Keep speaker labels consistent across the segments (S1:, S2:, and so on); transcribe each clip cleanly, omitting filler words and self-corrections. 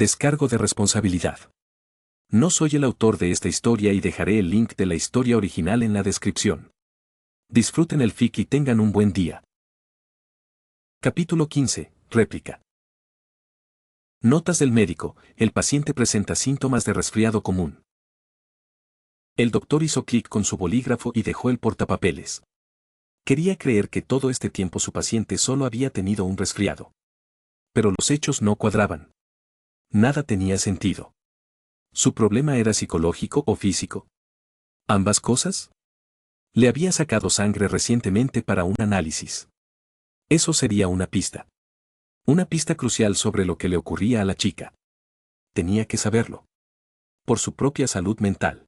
S1: Descargo de responsabilidad. No soy el autor de esta historia y dejaré el link de la historia original en la descripción. Disfruten el fic y tengan un buen día. Capítulo 15. Réplica. Notas del médico. El paciente presenta síntomas de resfriado común. El doctor hizo clic con su bolígrafo y dejó el portapapeles. Quería creer que todo este tiempo su paciente solo había tenido un resfriado. Pero los hechos no cuadraban. Nada tenía sentido. ¿Su problema era psicológico o físico? ¿Ambas cosas? Le había sacado sangre recientemente para un análisis. Eso sería una pista. Una pista crucial sobre lo que le ocurría a la chica. Tenía que saberlo. Por su propia salud mental.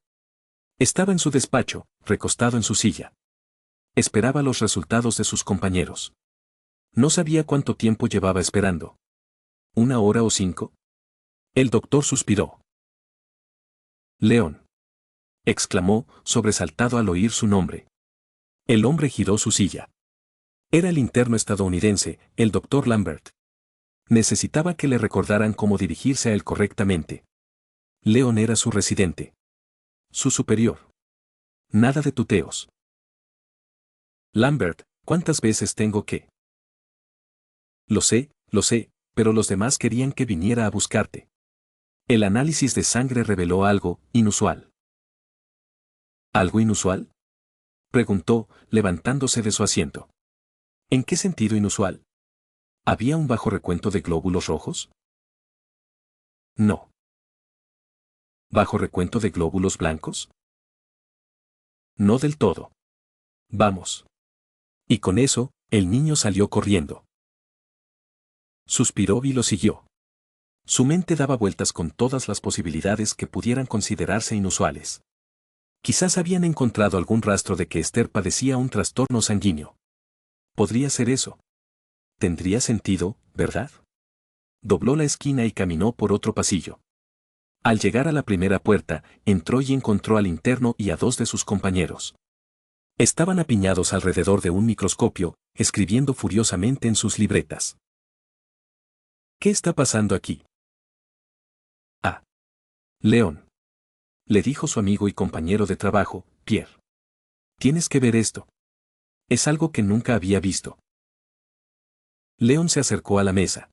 S1: Estaba en su despacho, recostado en su silla. Esperaba los resultados de sus compañeros. No sabía cuánto tiempo llevaba esperando. ¿1 hora o 5? El doctor suspiró. León. Exclamó, sobresaltado al oír su nombre. El hombre giró su silla. Era el interno estadounidense, el doctor Lambert. Necesitaba que le recordaran cómo dirigirse a él correctamente. León era su residente. Su superior. Nada de tuteos. Lambert, ¿cuántas veces tengo que? Lo sé, pero los demás querían que viniera a buscarte. El análisis de sangre reveló algo inusual. ¿Algo inusual? Preguntó, levantándose de su asiento. ¿En qué sentido inusual? ¿Había un bajo recuento de glóbulos rojos? No. ¿Bajo recuento de glóbulos blancos? No del todo. Vamos. Y con eso, el niño salió corriendo. Suspiró y lo siguió. Su mente daba vueltas con todas las posibilidades que pudieran considerarse inusuales. Quizás habían encontrado algún rastro de que Esther padecía un trastorno sanguíneo. Podría ser eso. Tendría sentido, ¿verdad? Dobló la esquina y caminó por otro pasillo. Al llegar a la primera puerta, entró y encontró al interno y a 2 de sus compañeros. Estaban apiñados alrededor de un microscopio, escribiendo furiosamente en sus libretas. ¿Qué está pasando aquí? Ah. León. Le dijo su amigo y compañero de trabajo, Pierre. Tienes que ver esto. Es algo que nunca había visto. León se acercó a la mesa.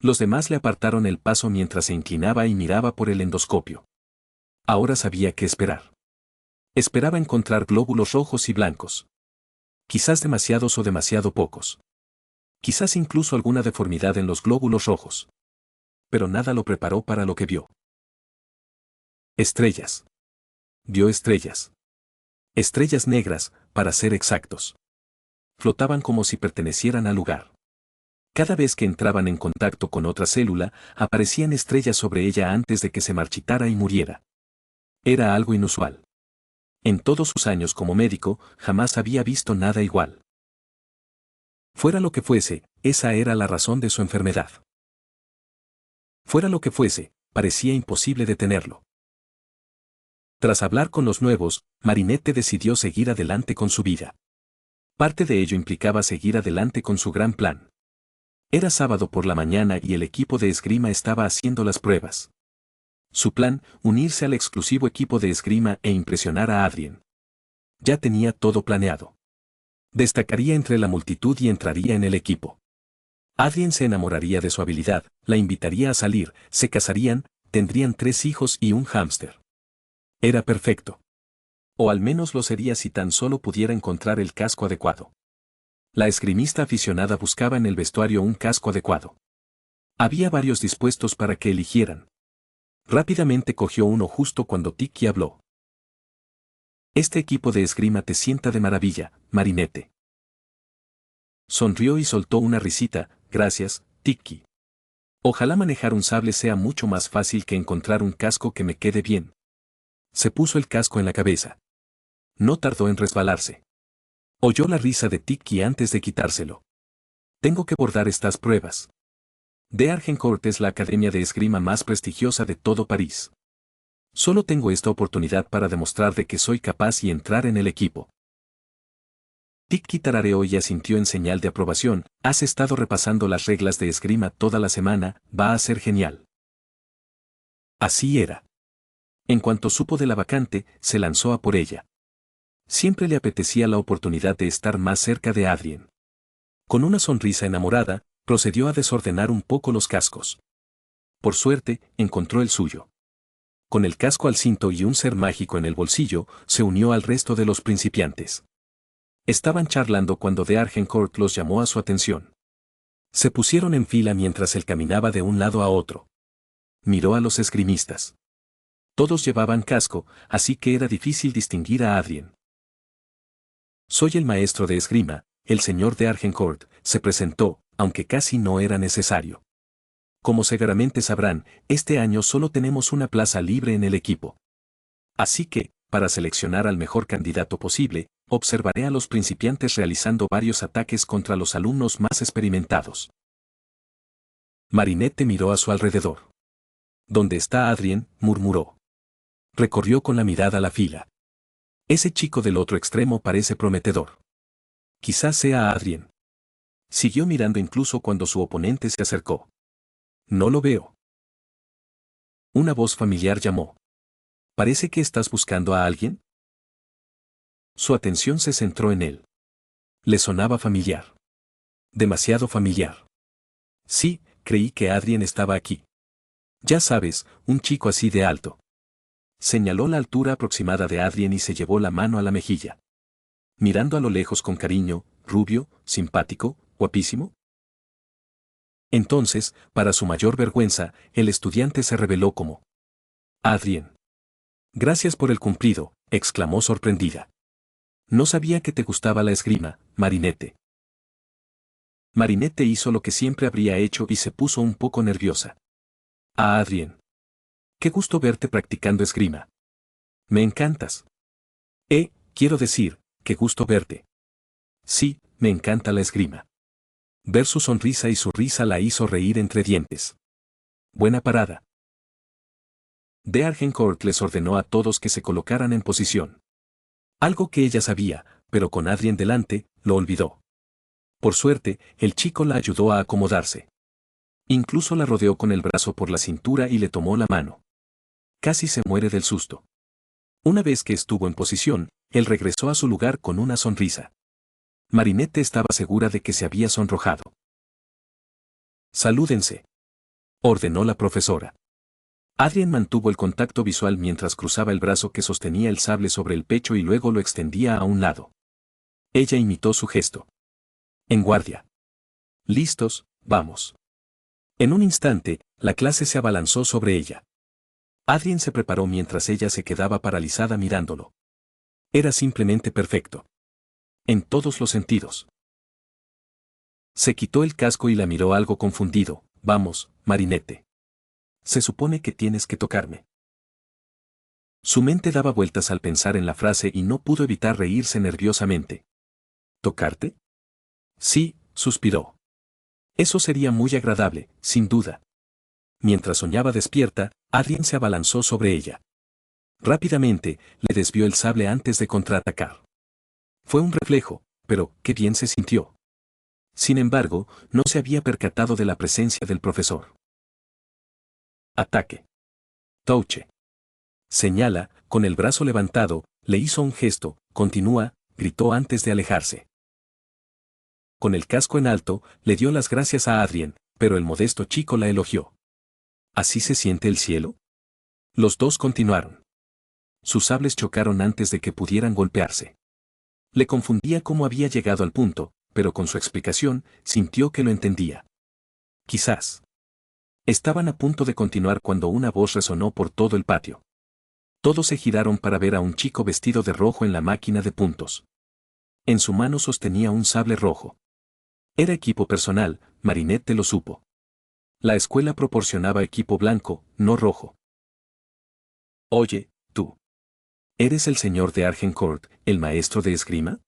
S1: Los demás le apartaron el paso mientras se inclinaba y miraba por el endoscopio. Ahora sabía qué esperar. Esperaba encontrar glóbulos rojos y blancos. Quizás demasiados o demasiado pocos. Quizás incluso alguna deformidad en los glóbulos rojos. Pero nada lo preparó para lo que vio. Estrellas. Vio estrellas. Estrellas negras, para ser exactos. Flotaban como si pertenecieran al lugar. Cada vez que entraban en contacto con otra célula, aparecían estrellas sobre ella antes de que se marchitara y muriera. Era algo inusual. En todos sus años como médico, jamás había visto nada igual. Fuera lo que fuese, esa era la razón de su enfermedad. Fuera lo que fuese, parecía imposible detenerlo. Tras hablar con los nuevos, Marinette decidió seguir adelante con su vida. Parte de ello implicaba seguir adelante con su gran plan. Era sábado por la mañana y el equipo de esgrima estaba haciendo las pruebas. Su plan, unirse al exclusivo equipo de esgrima e impresionar a Adrien. Ya tenía todo planeado. Destacaría entre la multitud y entraría en el equipo. Adrien se enamoraría de su habilidad, la invitaría a salir, se casarían, tendrían 3 hijos y un hámster. Era perfecto. O al menos lo sería si tan solo pudiera encontrar el casco adecuado. La esgrimista aficionada buscaba en el vestuario un casco adecuado. Había varios dispuestos para que eligieran. Rápidamente cogió uno justo cuando Tiki habló. Este equipo de esgrima te sienta de maravilla, Marinette. Sonrió y soltó una risita, gracias, Tiki. Ojalá manejar un sable sea mucho más fácil que encontrar un casco que me quede bien. Se puso el casco en la cabeza. No tardó en resbalarse. Oyó la risa de Tiki antes de quitárselo. Tengo que bordar estas pruebas. De Agincourt es la academia de esgrima más prestigiosa de todo París. Solo tengo esta oportunidad para demostrar de que soy capaz y entrar en el equipo. Tiki tarareó y asintió en señal de aprobación. Has estado repasando las reglas de esgrima toda la semana, va a ser genial. Así era. En cuanto supo de la vacante, se lanzó a por ella. Siempre le apetecía la oportunidad de estar más cerca de Adrien. Con una sonrisa enamorada, procedió a desordenar un poco los cascos. Por suerte, encontró el suyo. Con el casco al cinto y un ser mágico en el bolsillo, se unió al resto de los principiantes. Estaban charlando cuando de Agincourt los llamó a su atención. Se pusieron en fila mientras él caminaba de un lado a otro. Miró a los esgrimistas. Todos llevaban casco, así que era difícil distinguir a Adrien. Soy el maestro de esgrima, el señor de Agincourt, se presentó, aunque casi no era necesario. Como seguramente sabrán, este año solo tenemos una plaza libre en el equipo. Así que, para seleccionar al mejor candidato posible, observaré a los principiantes realizando varios ataques contra los alumnos más experimentados. Marinette miró a su alrededor. ¿Dónde está Adrien?, murmuró. Recorrió con la mirada la fila. Ese chico del otro extremo parece prometedor. Quizás sea Adrien. Siguió mirando incluso cuando su oponente se acercó. No lo veo. Una voz familiar llamó. ¿Parece que estás buscando a alguien? Su atención se centró en él. Le sonaba familiar. Demasiado familiar. Sí, creí que Adrien estaba aquí. Ya sabes, un chico así de alto. Señaló la altura aproximada de Adrien y se llevó la mano a la mejilla. Mirando a lo lejos con cariño, rubio, simpático, guapísimo. Entonces, para su mayor vergüenza, el estudiante se reveló como Adrien. Gracias por el cumplido, exclamó sorprendida. No sabía que te gustaba la esgrima, Marinette. Marinette hizo lo que siempre habría hecho y se puso un poco nerviosa. Ah, Adrien. Qué gusto verte practicando esgrima. Me encantas. Quiero decir, qué gusto verte. Sí, me encanta la esgrima. Ver su sonrisa y su risa la hizo reír entre dientes. Buena parada. De Agincourt les ordenó a todos que se colocaran en posición. Algo que ella sabía, pero con Adrien delante, lo olvidó. Por suerte, el chico la ayudó a acomodarse. Incluso la rodeó con el brazo por la cintura y le tomó la mano. Casi se muere del susto. Una vez que estuvo en posición, él regresó a su lugar con una sonrisa. Marinette estaba segura de que se había sonrojado. Salúdense, ordenó la profesora. Adrien mantuvo el contacto visual mientras cruzaba el brazo que sostenía el sable sobre el pecho y luego lo extendía a un lado. Ella imitó su gesto. En guardia. Listos, vamos. En un instante, la clase se abalanzó sobre ella. Adrien se preparó mientras ella se quedaba paralizada mirándolo. Era simplemente perfecto. En todos los sentidos. Se quitó el casco y la miró algo confundido. Vamos, Marinette. Se supone que tienes que tocarme. Su mente daba vueltas al pensar en la frase y no pudo evitar reírse nerviosamente. ¿Tocarte? Sí, suspiró. Eso sería muy agradable, sin duda. Mientras soñaba despierta, Adrien se abalanzó sobre ella. Rápidamente, le desvió el sable antes de contraatacar. Fue un reflejo, pero qué bien se sintió. Sin embargo, no se había percatado de la presencia del profesor. Ataque. Touche. Señala, con el brazo levantado, le hizo un gesto, continúa, gritó antes de alejarse. Con el casco en alto, le dio las gracias a Adrien, pero el modesto chico la elogió. ¿Así se siente el cielo? Los dos continuaron. Sus sables chocaron antes de que pudieran golpearse. Le confundía cómo había llegado al punto, pero con su explicación, sintió que lo entendía. Quizás. Estaban a punto de continuar cuando una voz resonó por todo el patio. Todos se giraron para ver a un chico vestido de rojo en la máquina de puntos. En su mano sostenía un sable rojo. Era equipo personal, Marinette lo supo. La escuela proporcionaba equipo blanco, no rojo. Oye, tú. ¿Eres el señor de Agincourt, el maestro de esgrima?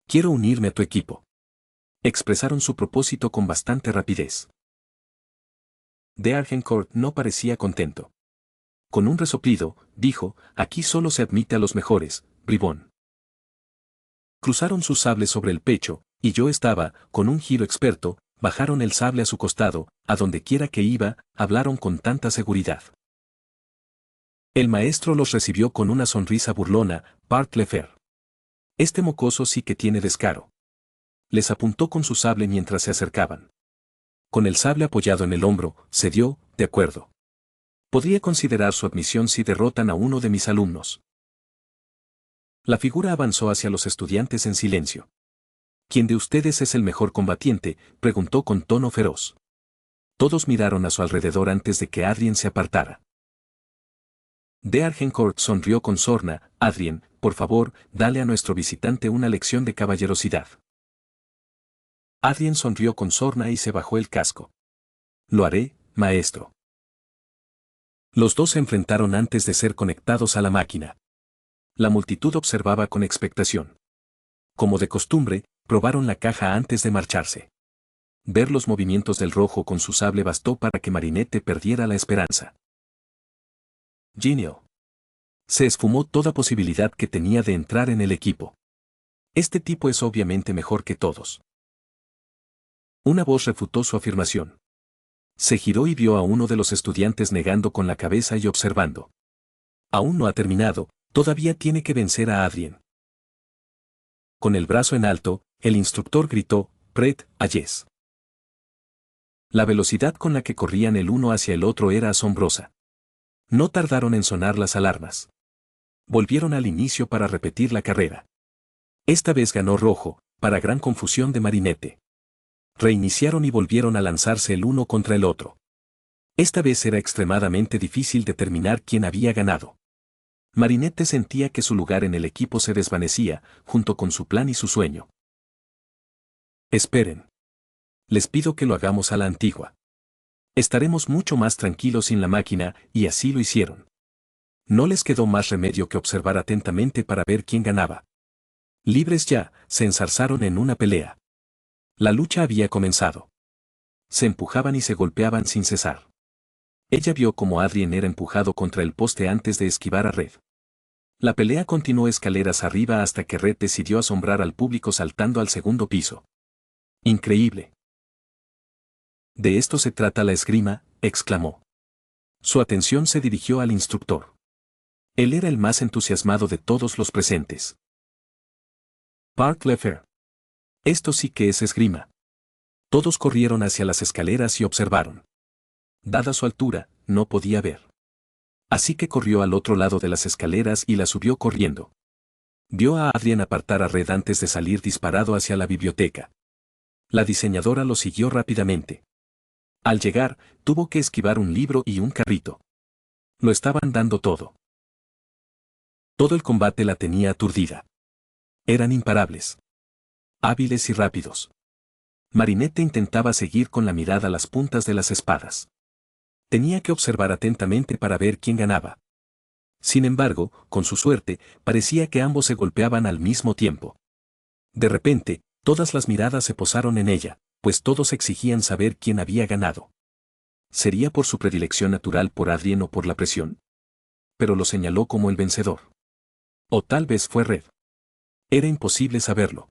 S1: Quiero unirme a tu equipo. Expresaron su propósito con bastante rapidez. De Agincourt no parecía contento. Con un resoplido, dijo, aquí solo se admite a los mejores, bribón. Cruzaron sus sables sobre el pecho, y yo estaba, con un giro experto, bajaron el sable a su costado, a donde quiera que iba, hablaron con tanta seguridad. El maestro los recibió con una sonrisa burlona. Park Lefer. Este mocoso sí que tiene descaro. Les apuntó con su sable mientras se acercaban. Con el sable apoyado en el hombro, se dio, de acuerdo. Podría considerar su admisión si derrotan a uno de mis alumnos. La figura avanzó hacia los estudiantes en silencio. ¿Quién de ustedes es el mejor combatiente?, preguntó con tono feroz. Todos miraron a su alrededor antes de que Adrien se apartara. De Argencourt sonrió con sorna. Adrien, por favor, dale a nuestro visitante una lección de caballerosidad. Adrien sonrió con sorna y se bajó el casco. Lo haré, maestro. Los dos se enfrentaron antes de ser conectados a la máquina. La multitud observaba con expectación. Como de costumbre, probaron la caja antes de marcharse. Ver los movimientos del rojo con su sable bastó para que Marinette perdiera la esperanza. Genial. Se esfumó toda posibilidad que tenía de entrar en el equipo. Este tipo es obviamente mejor que todos. Una voz refutó su afirmación. Se giró y vio a uno de los estudiantes negando con la cabeza y observando. Aún no ha terminado, todavía tiene que vencer a Adrien. Con el brazo en alto, el instructor gritó, Pret, Ayes. La velocidad con la que corrían el uno hacia el otro era asombrosa. No tardaron en sonar las alarmas. Volvieron al inicio para repetir la carrera. Esta vez ganó Rojo, para gran confusión de Marinette. Reiniciaron y volvieron a lanzarse el uno contra el otro. Esta vez era extremadamente difícil determinar quién había ganado. Marinette sentía que su lugar en el equipo se desvanecía, junto con su plan y su sueño. Esperen. Les pido que lo hagamos a la antigua. Estaremos mucho más tranquilos sin la máquina, y así lo hicieron. No les quedó más remedio que observar atentamente para ver quién ganaba. Libres ya, se enzarzaron en una pelea. La lucha había comenzado. Se empujaban y se golpeaban sin cesar. Ella vio cómo Adrien era empujado contra el poste antes de esquivar a Red. La pelea continuó escaleras arriba hasta que Red decidió asombrar al público saltando al segundo piso. Increíble. De esto se trata la esgrima, exclamó. Su atención se dirigió al instructor. Él era el más entusiasmado de todos los presentes. Park Lefer. Esto sí que es esgrima. Todos corrieron hacia las escaleras y observaron. Dada su altura, no podía ver. Así que corrió al otro lado de las escaleras y la subió corriendo. Vio a Adrien apartar a Red antes de salir disparado hacia la biblioteca. La diseñadora lo siguió rápidamente. Al llegar, tuvo que esquivar un libro y un carrito. Lo estaban dando todo. Todo el combate la tenía aturdida. Eran imparables. Hábiles y rápidos. Marinette intentaba seguir con la mirada las puntas de las espadas. Tenía que observar atentamente para ver quién ganaba. Sin embargo, con su suerte, parecía que ambos se golpeaban al mismo tiempo. De repente, todas las miradas se posaron en ella, pues todos exigían saber quién había ganado. ¿Sería por su predilección natural por Adrien o por la presión? Pero lo señaló como el vencedor. O tal vez fue Red. Era imposible saberlo.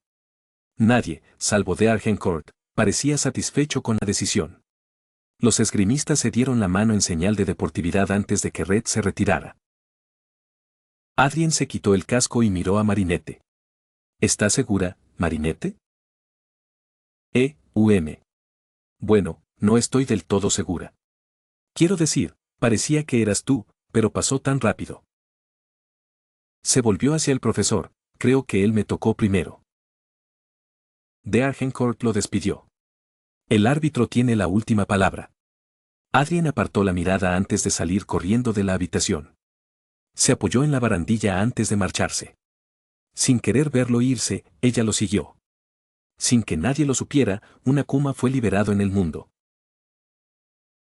S1: Nadie, salvo de Argencourt, parecía satisfecho con la decisión. Los esgrimistas se dieron la mano en señal de deportividad antes de que Red se retirara. Adrien se quitó el casco y miró a Marinette. ¿Estás segura, Marinette? Bueno, no estoy del todo segura. Quiero decir, parecía que eras tú, pero pasó tan rápido. Se volvió hacia el profesor, creo que él me tocó primero. De Argencourt lo despidió. El árbitro tiene la última palabra. Adrien apartó la mirada antes de salir corriendo de la habitación. Se apoyó en la barandilla antes de marcharse. Sin querer verlo irse, ella lo siguió. Sin que nadie lo supiera, un Akuma fue liberado en el mundo.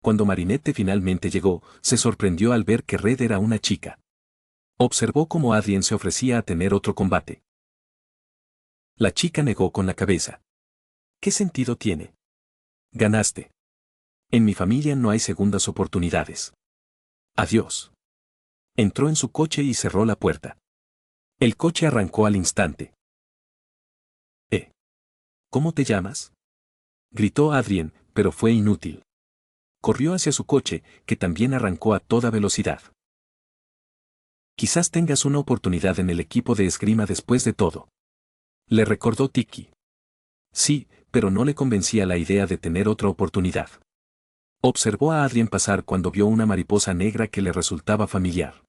S1: Cuando Marinette finalmente llegó, se sorprendió al ver que Red era una chica. Observó cómo Adrien se ofrecía a tener otro combate. La chica negó con la cabeza. ¿Qué sentido tiene? Ganaste. En mi familia no hay segundas oportunidades. Adiós. Entró en su coche y cerró la puerta. El coche arrancó al instante. ¿Cómo te llamas? Gritó Adrien, pero fue inútil. Corrió hacia su coche, que también arrancó a toda velocidad. Quizás tengas una oportunidad en el equipo de esgrima después de todo. Le recordó Tiki. Sí, pero no le convencía la idea de tener otra oportunidad. Observó a Adrien pasar cuando vio una mariposa negra que le resultaba familiar.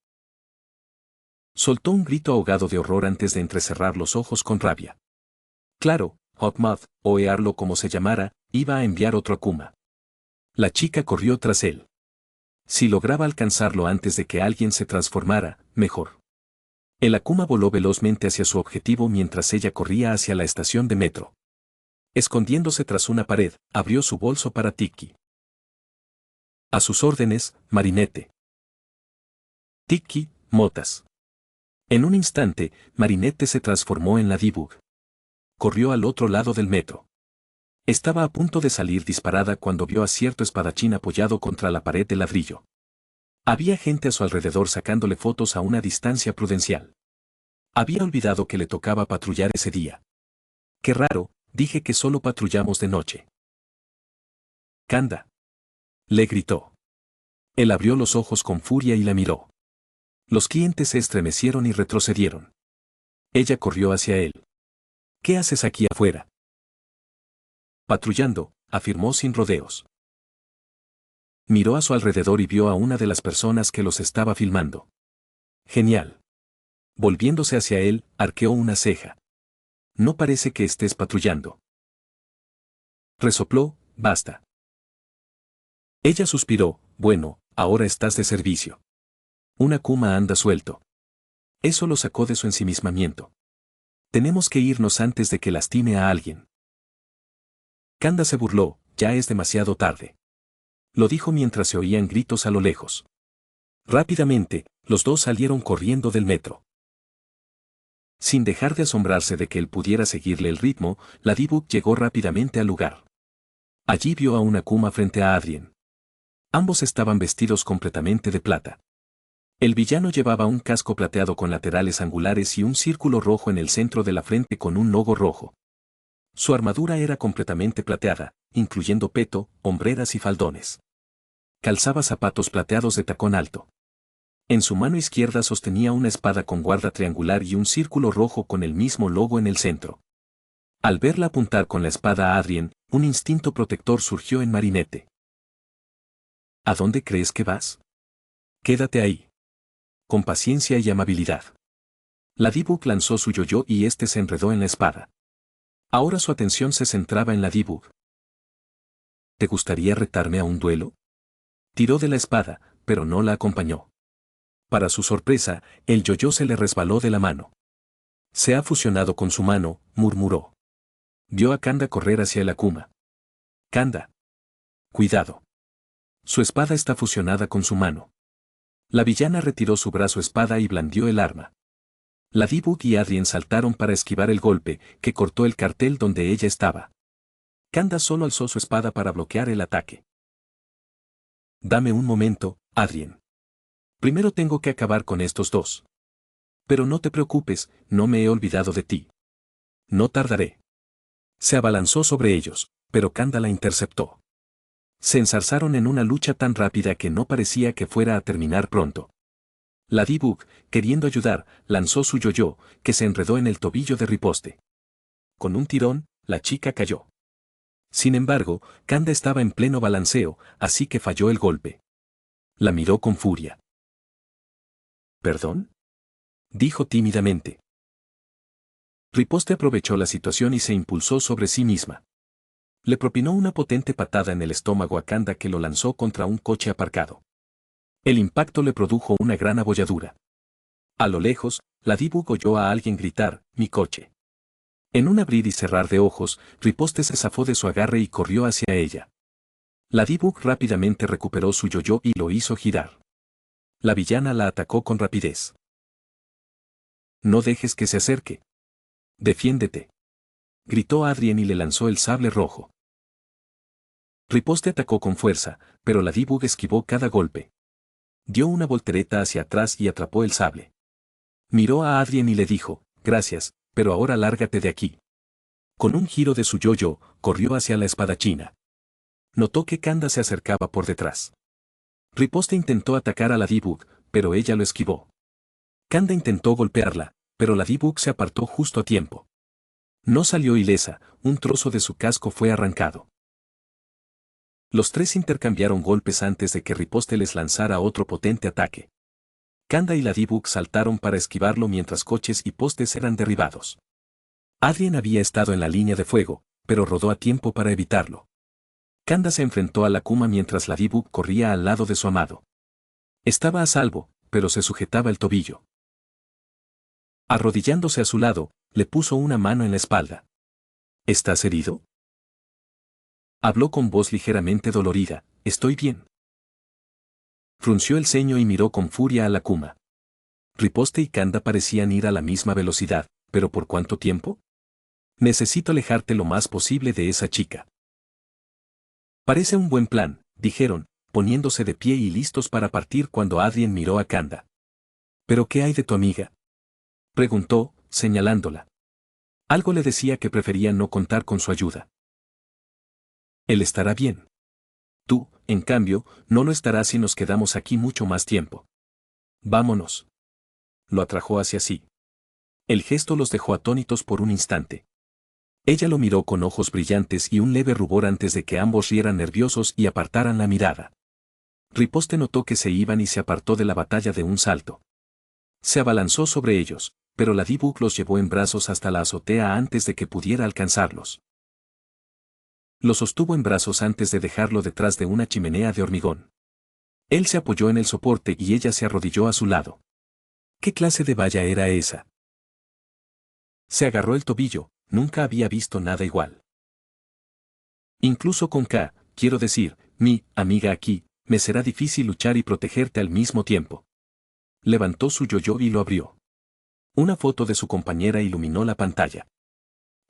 S1: Soltó un grito ahogado de horror antes de entrecerrar los ojos con rabia. Claro, Hotmouth, o Earlo como se llamara, iba a enviar otro Akuma. La chica corrió tras él. Si lograba alcanzarlo antes de que alguien se transformara, mejor. El Akuma voló velozmente hacia su objetivo mientras ella corría hacia la estación de metro. Escondiéndose tras una pared, abrió su bolso para Tiki. A sus órdenes, Marinette. Tiki, motas. En un instante, Marinette se transformó en Ladybug. Corrió al otro lado del metro. Estaba a punto de salir disparada cuando vio a cierto espadachín apoyado contra la pared de ladrillo. Había gente a su alrededor sacándole fotos a una distancia prudencial. Había olvidado que le tocaba patrullar ese día. Qué raro, dije que solo patrullamos de noche. Kanda. Le gritó. Él abrió los ojos con furia y la miró. Los clientes se estremecieron y retrocedieron. Ella corrió hacia él. ¿Qué haces aquí afuera? Patrullando, afirmó sin rodeos. Miró a su alrededor y vio a una de las personas que los estaba filmando. Genial. Volviéndose hacia él, arqueó una ceja. No parece que estés patrullando. Resopló, basta. Ella suspiró, bueno, ahora estás de servicio. Un Akuma anda suelto. Eso lo sacó de su ensimismamiento. Tenemos que irnos antes de que lastime a alguien. Kanda se burló, ya es demasiado tarde. Lo dijo mientras se oían gritos a lo lejos. Rápidamente, los dos salieron corriendo del metro. Sin dejar de asombrarse de que él pudiera seguirle el ritmo, Ladybug llegó rápidamente al lugar. Allí vio a un Akuma frente a Adrien. Ambos estaban vestidos completamente de plata. El villano llevaba un casco plateado con laterales angulares y un círculo rojo en el centro de la frente con un logo rojo. Su armadura era completamente plateada, incluyendo peto, hombreras y faldones. Calzaba zapatos plateados de tacón alto. En su mano izquierda sostenía una espada con guarda triangular y un círculo rojo con el mismo logo en el centro. Al verla apuntar con la espada a Adrien, un instinto protector surgió en Marinette. ¿A dónde crees que vas? Quédate ahí. Con paciencia y amabilidad. Ladybug lanzó su yo-yo y este se enredó en la espada. Ahora su atención se centraba en Ladybug. ¿Te gustaría retarme a un duelo? Tiró de la espada, pero no la acompañó. Para su sorpresa, el yo-yo se le resbaló de la mano. Se ha fusionado con su mano, murmuró. Vio a Kanda correr hacia el Akuma. Kanda. Cuidado. Su espada está fusionada con su mano. La villana retiró su brazo espada y blandió el arma. Ladybug y Adrien saltaron para esquivar el golpe, que cortó el cartel donde ella estaba. Kanda solo alzó su espada para bloquear el ataque. Dame un momento, Adrien. Primero tengo que acabar con estos dos. Pero no te preocupes, no me he olvidado de ti. No tardaré. Se abalanzó sobre ellos, pero Kanda la interceptó. Se enzarzaron en una lucha tan rápida que no parecía que fuera a terminar pronto. Ladybug, queriendo ayudar, lanzó su yo-yo, que se enredó en el tobillo de Riposte. Con un tirón, la chica cayó. Sin embargo, Kanda estaba en pleno balanceo, así que falló el golpe. La miró con furia. ¿Perdón? Dijo tímidamente. Riposte aprovechó la situación y se impulsó sobre sí misma. Le propinó una potente patada en el estómago a Kanda que lo lanzó contra un coche aparcado. El impacto le produjo una gran abolladura. A lo lejos, Ladybug oyó a alguien gritar, «¡Mi coche!». En un abrir y cerrar de ojos, Riposte se zafó de su agarre y corrió hacia ella. Ladybug rápidamente recuperó su yo-yo y lo hizo girar. La villana la atacó con rapidez. «No dejes que se acerque. Defiéndete», gritó Adrien y le lanzó el sable rojo. Riposte atacó con fuerza, pero Ladybug esquivó cada golpe. Dio una voltereta hacia atrás y atrapó el sable. Miró a Adrien y le dijo, «Gracias, pero ahora lárgate de aquí». Con un giro de su yo-yo, corrió hacia la espadachina. Notó que Kanda se acercaba por detrás. Riposte intentó atacar a Ladybug, pero ella lo esquivó. Kanda intentó golpearla, pero Ladybug se apartó justo a tiempo. No salió ilesa, un trozo de su casco fue arrancado. Los tres intercambiaron golpes antes de que Riposte les lanzara otro potente ataque. Kanda y Ladybug saltaron para esquivarlo mientras coches y postes eran derribados. Adrien había estado en la línea de fuego, pero rodó a tiempo para evitarlo. Kanda se enfrentó a la Kuma mientras Ladybug corría al lado de su amado. Estaba a salvo, pero se sujetaba el tobillo. Arrodillándose a su lado, le puso una mano en la espalda. ¿Estás herido? Habló con voz ligeramente dolorida. Estoy bien. Frunció el ceño y miró con furia a la Kuma. Riposte y Kanda parecían ir a la misma velocidad, ¿pero por cuánto tiempo? Necesito alejarte lo más posible de esa chica. Parece un buen plan, dijeron, poniéndose de pie y listos para partir cuando Adrien miró a Kanda. ¿Pero qué hay de tu amiga? Preguntó, señalándola. Algo le decía que prefería no contar con su ayuda. Él estará bien. Tú, en cambio, no lo estarás si nos quedamos aquí mucho más tiempo. Vámonos. Lo atrajo hacia sí. El gesto los dejó atónitos por un instante. Ella lo miró con ojos brillantes y un leve rubor antes de que ambos rieran nerviosos y apartaran la mirada. Riposte notó que se iban y se apartó de la batalla de un salto. Se abalanzó sobre ellos, pero Ladybug los llevó en brazos hasta la azotea antes de que pudiera alcanzarlos. Lo sostuvo en brazos antes de dejarlo detrás de una chimenea de hormigón. Él se apoyó en el soporte y ella se arrodilló a su lado. ¿Qué clase de valla era esa? Se agarró el tobillo, nunca había visto nada igual. Incluso con K, quiero decir, mi amiga aquí, me será difícil luchar y protegerte al mismo tiempo. Levantó su yo-yo y lo abrió. Una foto de su compañera iluminó la pantalla.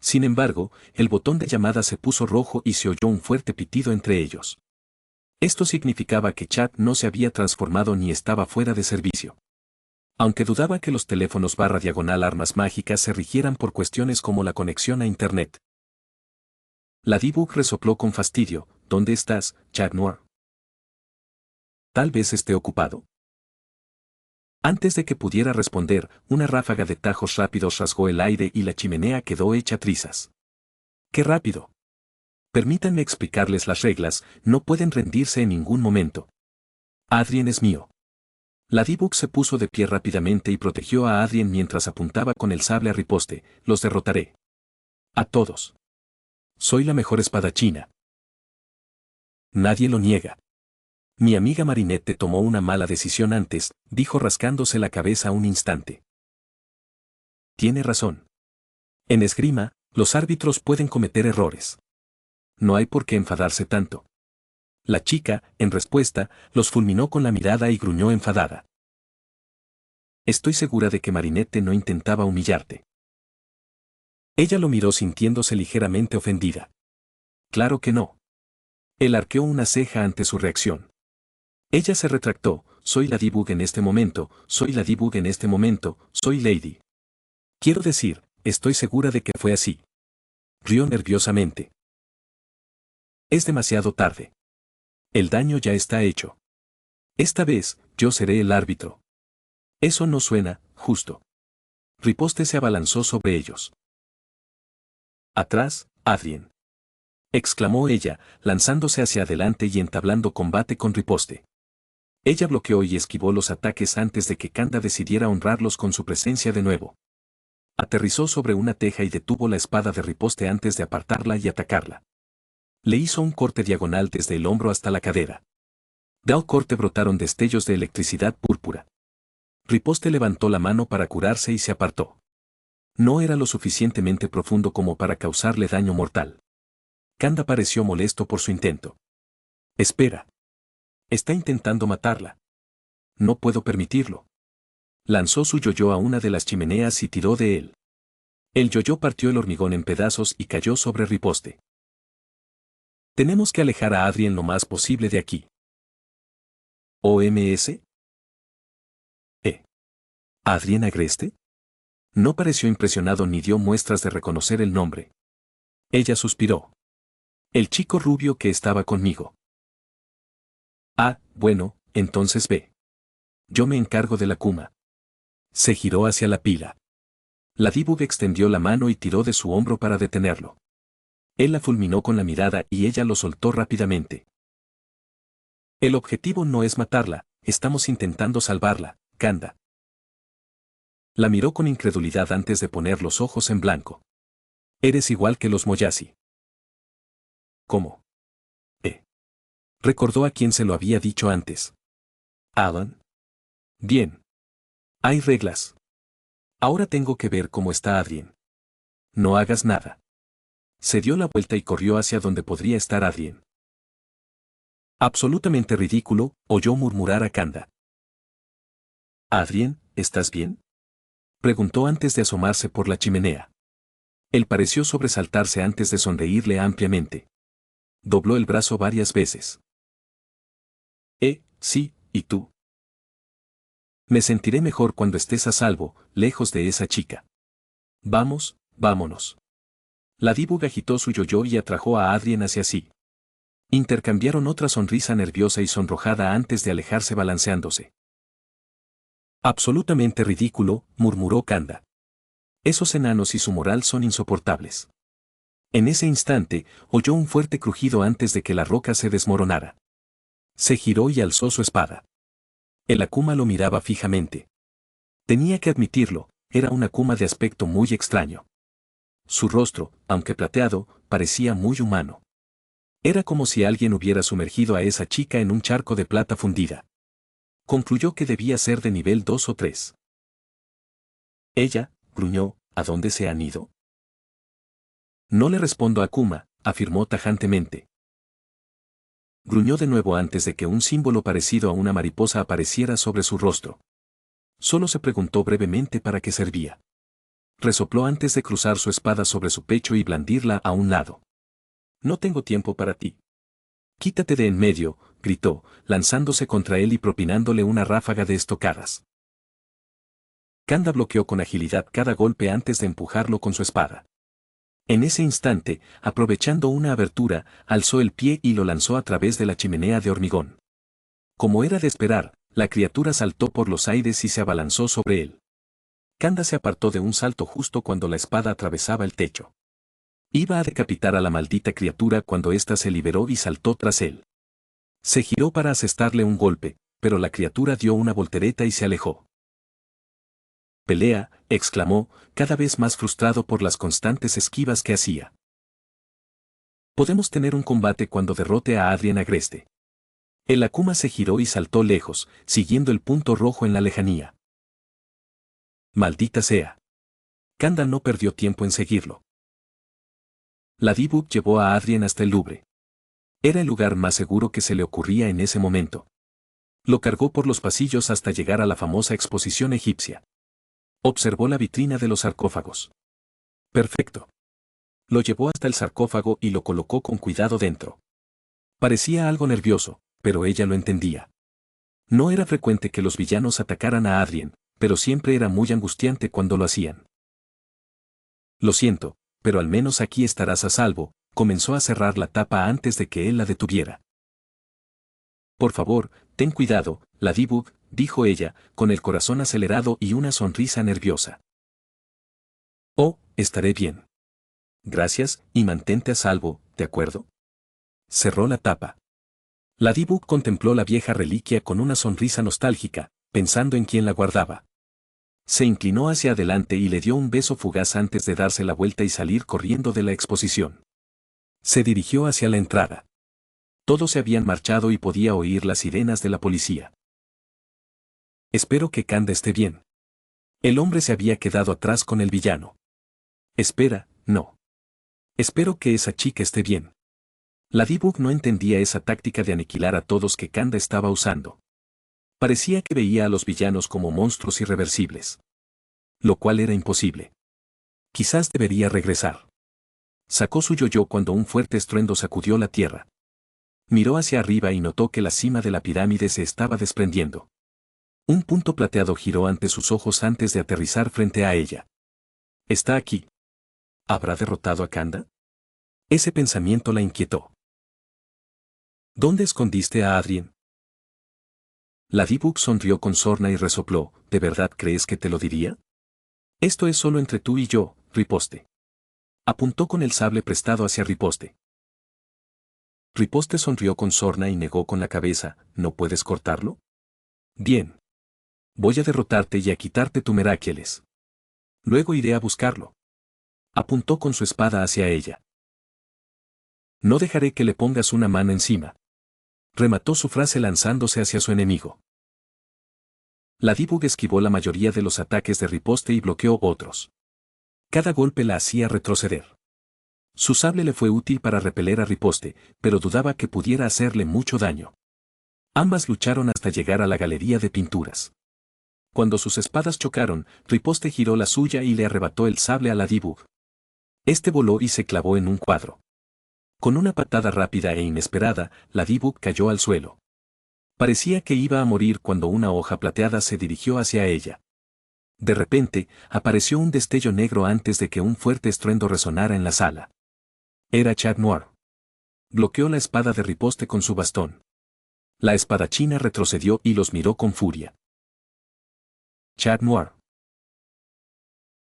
S1: Sin embargo, el botón de llamada se puso rojo y se oyó un fuerte pitido entre ellos. Esto significaba que Chat no se había transformado ni estaba fuera de servicio. Aunque dudaba que los teléfonos /diagonal armas mágicas se rigieran por cuestiones como la conexión a Internet. Ladybug resopló con fastidio. ¿Dónde estás, Chat Noir? Tal vez esté ocupado. Antes de que pudiera responder, una ráfaga de tajos rápidos rasgó el aire y la chimenea quedó hecha trizas. ¡Qué rápido! Permítanme explicarles las reglas, no pueden rendirse en ningún momento. Adrien es mío. Ladybug se puso de pie rápidamente y protegió a Adrien mientras apuntaba con el sable a Riposte. Los derrotaré. A todos. Soy la mejor espadachina. Nadie lo niega. Mi amiga Marinette tomó una mala decisión antes, dijo rascándose la cabeza un instante. Tiene razón. En esgrima, los árbitros pueden cometer errores. No hay por qué enfadarse tanto. La chica, en respuesta, los fulminó con la mirada y gruñó enfadada. Estoy segura de que Marinette no intentaba humillarte. Ella lo miró sintiéndose ligeramente ofendida. Claro que no. Él arqueó una ceja ante su reacción. Ella se retractó, soy Ladybug en este momento, soy Ladybug en este momento, soy Lady. Quiero decir, estoy segura de que fue así. Rió nerviosamente. Es demasiado tarde. El daño ya está hecho. Esta vez, yo seré el árbitro. Eso no suena justo. Riposte se abalanzó sobre ellos. Atrás, Adrien. Exclamó ella, lanzándose hacia adelante y entablando combate con Riposte. Ella bloqueó y esquivó los ataques antes de que Kanda decidiera honrarlos con su presencia de nuevo. Aterrizó sobre una teja y detuvo la espada de Riposte antes de apartarla y atacarla. Le hizo un corte diagonal desde el hombro hasta la cadera. Del corte brotaron destellos de electricidad púrpura. Riposte levantó la mano para curarse y se apartó. No era lo suficientemente profundo como para causarle daño mortal. Kanda pareció molesto por su intento. Espera. Está intentando matarla. No puedo permitirlo. Lanzó su yo-yo a una de las chimeneas y tiró de él. El yo-yo partió el hormigón en pedazos y cayó sobre Riposte. Tenemos que alejar a Adrien lo más posible de aquí. ¿OMS? ¿Adrien Agreste? No pareció impresionado ni dio muestras de reconocer el nombre. Ella suspiró. El chico rubio que estaba conmigo. Ah, bueno, entonces ve. Yo me encargo de la Kuma. Se giró hacia la pila. Ladybug extendió la mano y tiró de su hombro para detenerlo. Él la fulminó con la mirada y ella lo soltó rápidamente. El objetivo no es matarla, estamos intentando salvarla, Kanda. La miró con incredulidad antes de poner los ojos en blanco. Eres igual que los Moyashi. ¿Cómo? Recordó a quien se lo había dicho antes. Alan. Bien. Hay reglas. Ahora tengo que ver cómo está Adrien. No hagas nada. Se dio la vuelta y corrió hacia donde podría estar Adrien. Absolutamente ridículo, oyó murmurar a Kanda. Adrien, ¿estás bien? Preguntó antes de asomarse por la chimenea. Él pareció sobresaltarse antes de sonreírle ampliamente. Dobló el brazo varias veces. Sí, ¿y tú? Me sentiré mejor cuando estés a salvo, lejos de esa chica. Vamos, vámonos. Ladybug agitó su yo-yo y atrajo a Adrien hacia sí. Intercambiaron otra sonrisa nerviosa y sonrojada antes de alejarse balanceándose. Absolutamente ridículo, murmuró Kanda. Esos enanos y su moral son insoportables. En ese instante, oyó un fuerte crujido antes de que la roca se desmoronara. Se giró y alzó su espada. El Akuma lo miraba fijamente. Tenía que admitirlo, era un Akuma de aspecto muy extraño. Su rostro, aunque plateado, parecía muy humano. Era como si alguien hubiera sumergido a esa chica en un charco de plata fundida. Concluyó que debía ser de nivel 2 o 3. Ella, gruñó, ¿a dónde se han ido? No le respondo a Akuma, afirmó tajantemente. Gruñó de nuevo antes de que un símbolo parecido a una mariposa apareciera sobre su rostro. Solo se preguntó brevemente para qué servía. Resopló antes de cruzar su espada sobre su pecho y blandirla a un lado. No tengo tiempo para ti. Quítate de en medio, gritó, lanzándose contra él y propinándole una ráfaga de estocadas. Kanda bloqueó con agilidad cada golpe antes de empujarlo con su espada. En ese instante, aprovechando una abertura, alzó el pie y lo lanzó a través de la chimenea de hormigón. Como era de esperar, la criatura saltó por los aires y se abalanzó sobre él. Kanda se apartó de un salto justo cuando la espada atravesaba el techo. Iba a decapitar a la maldita criatura cuando ésta se liberó y saltó tras él. Se giró para asestarle un golpe, pero la criatura dio una voltereta y se alejó. Pelea, exclamó, cada vez más frustrado por las constantes esquivas que hacía. Podemos tener un combate cuando derrote a Adrien Agreste. El Akuma se giró y saltó lejos, siguiendo el punto rojo en la lejanía. Maldita sea. Kanda no perdió tiempo en seguirlo. Ladybug llevó a Adrien hasta el Louvre. Era el lugar más seguro que se le ocurría en ese momento. Lo cargó por los pasillos hasta llegar a la famosa exposición egipcia. Observó la vitrina de los sarcófagos. Perfecto. Lo llevó hasta el sarcófago y lo colocó con cuidado dentro. Parecía algo nervioso, pero ella lo entendía. No era frecuente que los villanos atacaran a Adrien, pero siempre era muy angustiante cuando lo hacían. Lo siento, pero al menos aquí estarás a salvo, comenzó a cerrar la tapa antes de que él la detuviera. Por favor, ten cuidado, Ladybug, dijo ella, con el corazón acelerado y una sonrisa nerviosa. Oh, estaré bien. Gracias, y mantente a salvo, ¿de acuerdo? Cerró la tapa. Ladybug contempló la vieja reliquia con una sonrisa nostálgica, pensando en quién la guardaba. Se inclinó hacia adelante y le dio un beso fugaz antes de darse la vuelta y salir corriendo de la exposición. Se dirigió hacia la entrada. Todos se habían marchado y podía oír las sirenas de la policía. Espero que Kanda esté bien. El hombre se había quedado atrás con el villano. Espera, no. Espero que esa chica esté bien. Ladybug no entendía esa táctica de aniquilar a todos que Kanda estaba usando. Parecía que veía a los villanos como monstruos irreversibles. Lo cual era imposible. Quizás debería regresar. Sacó su yo-yo cuando un fuerte estruendo sacudió la tierra. Miró hacia arriba y notó que la cima de la pirámide se estaba desprendiendo. Un punto plateado giró ante sus ojos antes de aterrizar frente a ella. Está aquí. ¿Habrá derrotado a Kanda? Ese pensamiento la inquietó. ¿Dónde escondiste a Adrien? Ladybug sonrió con sorna y resopló, ¿de verdad crees que te lo diría? Esto es solo entre tú y yo, Riposte. Apuntó con el sable prestado hacia Riposte. Riposte sonrió con sorna y negó con la cabeza, ¿no puedes cortarlo? Bien. Voy a derrotarte y a quitarte tu Meráquieles. Luego iré a buscarlo. Apuntó con su espada hacia ella. No dejaré que le pongas una mano encima. Remató su frase lanzándose hacia su enemigo. Ladybug esquivó la mayoría de los ataques de Riposte y bloqueó otros. Cada golpe la hacía retroceder. Su sable le fue útil para repeler a Riposte, pero dudaba que pudiera hacerle mucho daño. Ambas lucharon hasta llegar a la galería de pinturas. Cuando sus espadas chocaron, Riposte giró la suya y le arrebató el sable a Ladybug. Este voló y se clavó en un cuadro. Con una patada rápida e inesperada, Ladybug cayó al suelo. Parecía que iba a morir cuando una hoja plateada se dirigió hacia ella. De repente, apareció un destello negro antes de que un fuerte estruendo resonara en la sala. Era Chat Noir. Bloqueó la espada de Riposte con su bastón. La espadachina retrocedió y los miró con furia. Chat Noir.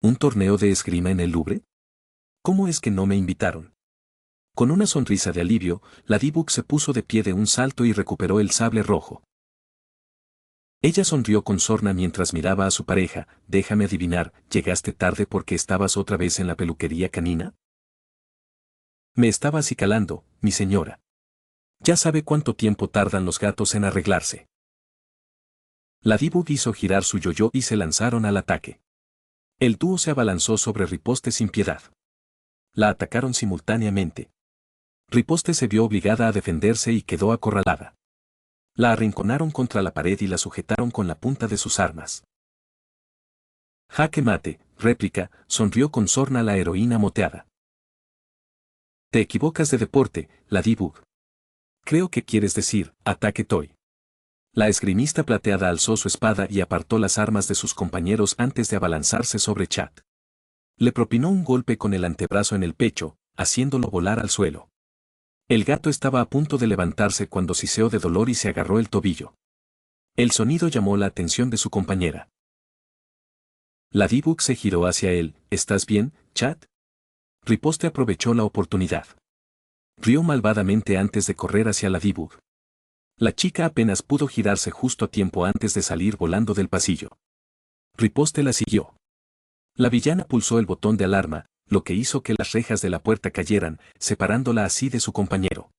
S1: ¿Un torneo de esgrima en el Louvre? ¿Cómo es que no me invitaron? Con una sonrisa de alivio, Ladybug se puso de pie de un salto y recuperó el sable rojo. Ella sonrió con sorna mientras miraba a su pareja. Déjame adivinar, ¿llegaste tarde porque estabas otra vez en la peluquería canina? Me estaba acicalando, mi señora. Ya sabe cuánto tiempo tardan los gatos en arreglarse. Ladybug hizo girar su yoyo y se lanzaron al ataque. El dúo se abalanzó sobre Riposte sin piedad. La atacaron simultáneamente. Riposte se vio obligada a defenderse y quedó acorralada. La arrinconaron contra la pared y la sujetaron con la punta de sus armas. Jaque mate, réplica, sonrió con sorna la heroína moteada. Te equivocas de deporte, Ladybug. Creo que quieres decir, ataque toy. La esgrimista plateada alzó su espada y apartó las armas de sus compañeros antes de abalanzarse sobre Chat. Le propinó un golpe con el antebrazo en el pecho, haciéndolo volar al suelo. El gato estaba a punto de levantarse cuando siseó de dolor y se agarró el tobillo. El sonido llamó la atención de su compañera. Ladybug se giró hacia él. ¿Estás bien, Chat? Riposte aprovechó la oportunidad. Rió malvadamente antes de correr hacia Ladybug. La chica apenas pudo girarse justo a tiempo antes de salir volando del pasillo. Riposte la siguió. La villana pulsó el botón de alarma, lo que hizo que las rejas de la puerta cayeran, separándola así de su compañero.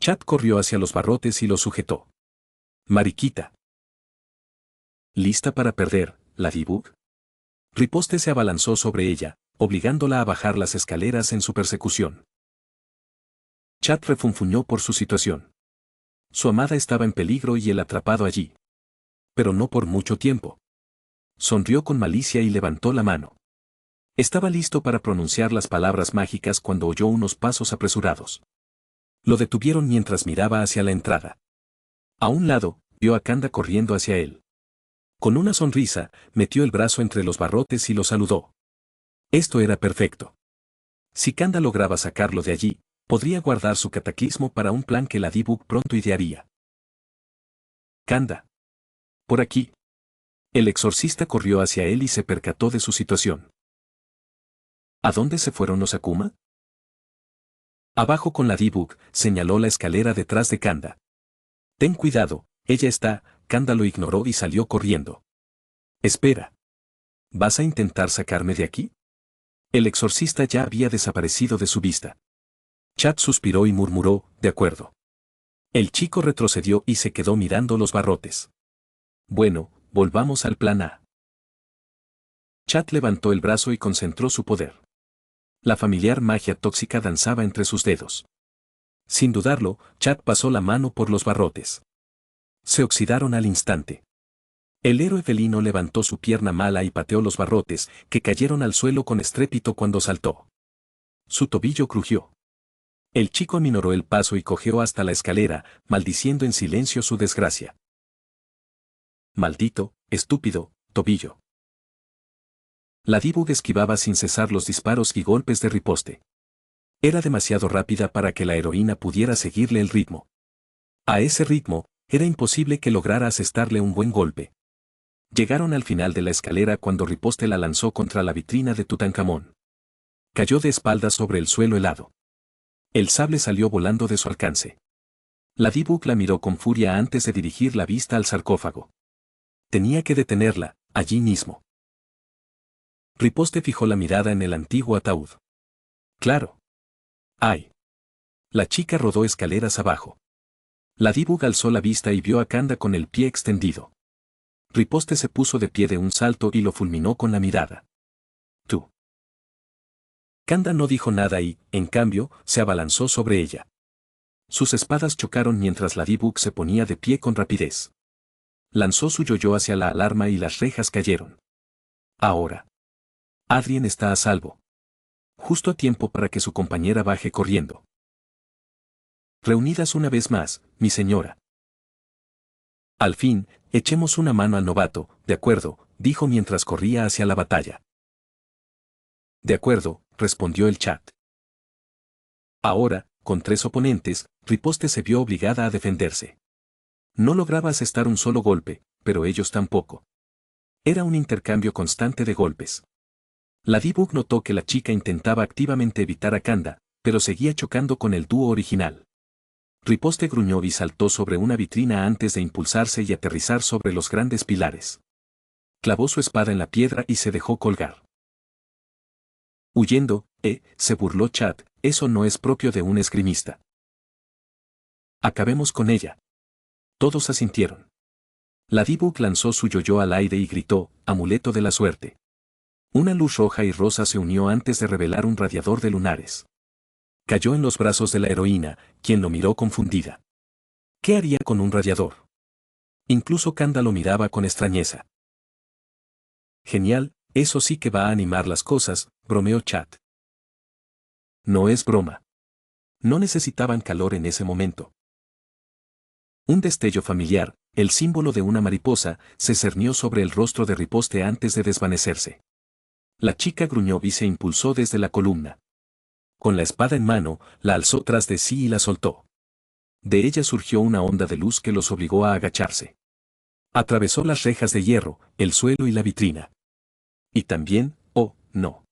S1: Chat corrió hacia los barrotes y los sujetó. Mariquita. ¿Lista para perder, Ladybug? Riposte se abalanzó sobre ella, obligándola a bajar las escaleras en su persecución. Chat refunfuñó por su situación. Su amada estaba en peligro y él atrapado allí. Pero no por mucho tiempo. Sonrió con malicia y levantó la mano. Estaba listo para pronunciar las palabras mágicas cuando oyó unos pasos apresurados. Lo detuvieron mientras miraba hacia la entrada. A un lado, vio a Kanda corriendo hacia él. Con una sonrisa, metió el brazo entre los barrotes y lo saludó. Esto era perfecto. Si Kanda lograba sacarlo de allí, podría guardar su cataclismo para un plan que Ladybug pronto idearía. Kanda. Por aquí. El exorcista corrió hacia él y se percató de su situación. ¿A dónde se fueron los Akuma? Abajo con Ladybug, señaló la escalera detrás de Kanda. Ten cuidado, ella está. Kanda lo ignoró y salió corriendo. Espera. ¿Vas a intentar sacarme de aquí? El exorcista ya había desaparecido de su vista. Chat suspiró y murmuró, de acuerdo. El chico retrocedió y se quedó mirando los barrotes. Bueno, volvamos al plan A. Chat levantó el brazo y concentró su poder. La familiar magia tóxica danzaba entre sus dedos. Sin dudarlo, Chat pasó la mano por los barrotes. Se oxidaron al instante. El héroe felino levantó su pierna mala y pateó los barrotes, que cayeron al suelo con estrépito cuando saltó. Su tobillo crujió. El chico aminoró el paso y cojeó hasta la escalera, maldiciendo en silencio su desgracia. Maldito, estúpido, tobillo. Ladybug esquivaba sin cesar los disparos y golpes de Riposte. Era demasiado rápida para que la heroína pudiera seguirle el ritmo. A ese ritmo, Era imposible que lograra asestarle un buen golpe. Llegaron al final de la escalera cuando Riposte la lanzó contra la vitrina de Tutankamón. Cayó de espaldas sobre el suelo helado. El sable salió volando de su alcance. Ladybug la miró con furia antes de dirigir la vista al sarcófago. Tenía que detenerla, allí mismo. Riposte fijó la mirada en el antiguo ataúd. Claro. ¡Ay! La chica rodó escaleras abajo. Ladybug alzó la vista y vio a Kanda con el pie extendido. Riposte se puso de pie de un salto y lo fulminó con la mirada. Tú. Kanda no dijo nada y, en cambio, se abalanzó sobre ella. Sus espadas chocaron mientras Ladybug se ponía de pie con rapidez. Lanzó su yo-yo hacia la alarma y las rejas cayeron. Ahora. Adrien está a salvo. Justo a tiempo para que su compañera baje corriendo. Reunidas una vez más, mi señora. Al fin, echemos una mano al novato, de acuerdo, dijo mientras corría hacia la batalla. De acuerdo, respondió el chat. Ahora, con 3 oponentes, Riposte se vio obligada a defenderse. No lograba asestar un solo golpe, pero ellos tampoco. Era un intercambio constante de golpes. Ladybug notó que la chica intentaba activamente evitar a Kanda, pero seguía chocando con el dúo original. Riposte gruñó y saltó sobre una vitrina antes de impulsarse y aterrizar sobre los grandes pilares. Clavó su espada en la piedra y se dejó colgar. Huyendo, se burló Chad, eso no es propio de un esgrimista. Acabemos con ella. Todos asintieron. Ladybug lanzó su yo-yo al aire y gritó, amuleto de la suerte. Una luz roja y rosa se unió antes de revelar un radiador de lunares. Cayó en los brazos de la heroína, quien lo miró confundida. ¿Qué haría con un radiador? Incluso Kanda lo miraba con extrañeza. Genial, eso sí que va a animar las cosas, bromeó Chad. No es broma. No necesitaban calor en ese momento. Un destello familiar, el símbolo de una mariposa, se cernió sobre el rostro de Riposte antes de desvanecerse. La chica gruñó y se impulsó desde la columna. Con la espada en mano, la alzó tras de sí y la soltó. De ella surgió una onda de luz que los obligó a agacharse. Atravesó las rejas de hierro, el suelo y la vitrina. Y también, oh, no.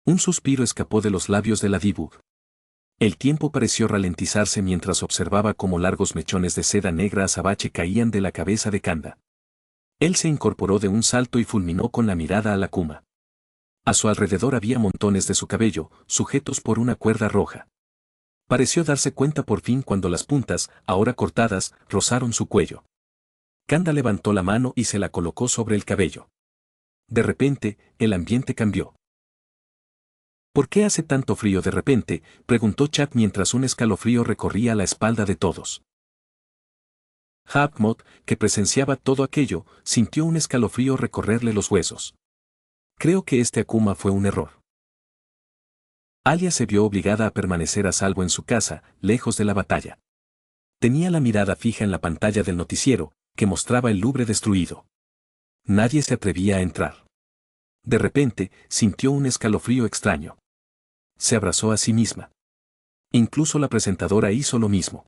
S1: Un suspiro escapó de los labios de Ladybug. El tiempo pareció ralentizarse mientras observaba cómo largos mechones de seda negra azabache caían de la cabeza de Kanda. Él se incorporó de un salto y fulminó con la mirada a la Kuma. A su alrededor había montones de su cabello, sujetos por una cuerda roja. Pareció darse cuenta por fin cuando las puntas, ahora cortadas, rozaron su cuello. Kanda levantó la mano y se la colocó sobre el cabello. De repente, el ambiente cambió. ¿Por qué hace tanto frío de repente?, preguntó Chad mientras un escalofrío recorría la espalda de todos. Hawkmoth, que presenciaba todo aquello, sintió un escalofrío recorrerle los huesos. Creo que este Akuma fue un error. Alia se vio obligada a permanecer a salvo en su casa, lejos de la batalla. Tenía la mirada fija en la pantalla del noticiero, que mostraba el Louvre destruido. Nadie se atrevía a entrar. De repente, sintió un escalofrío extraño. Se abrazó a sí misma. Incluso la presentadora hizo lo mismo.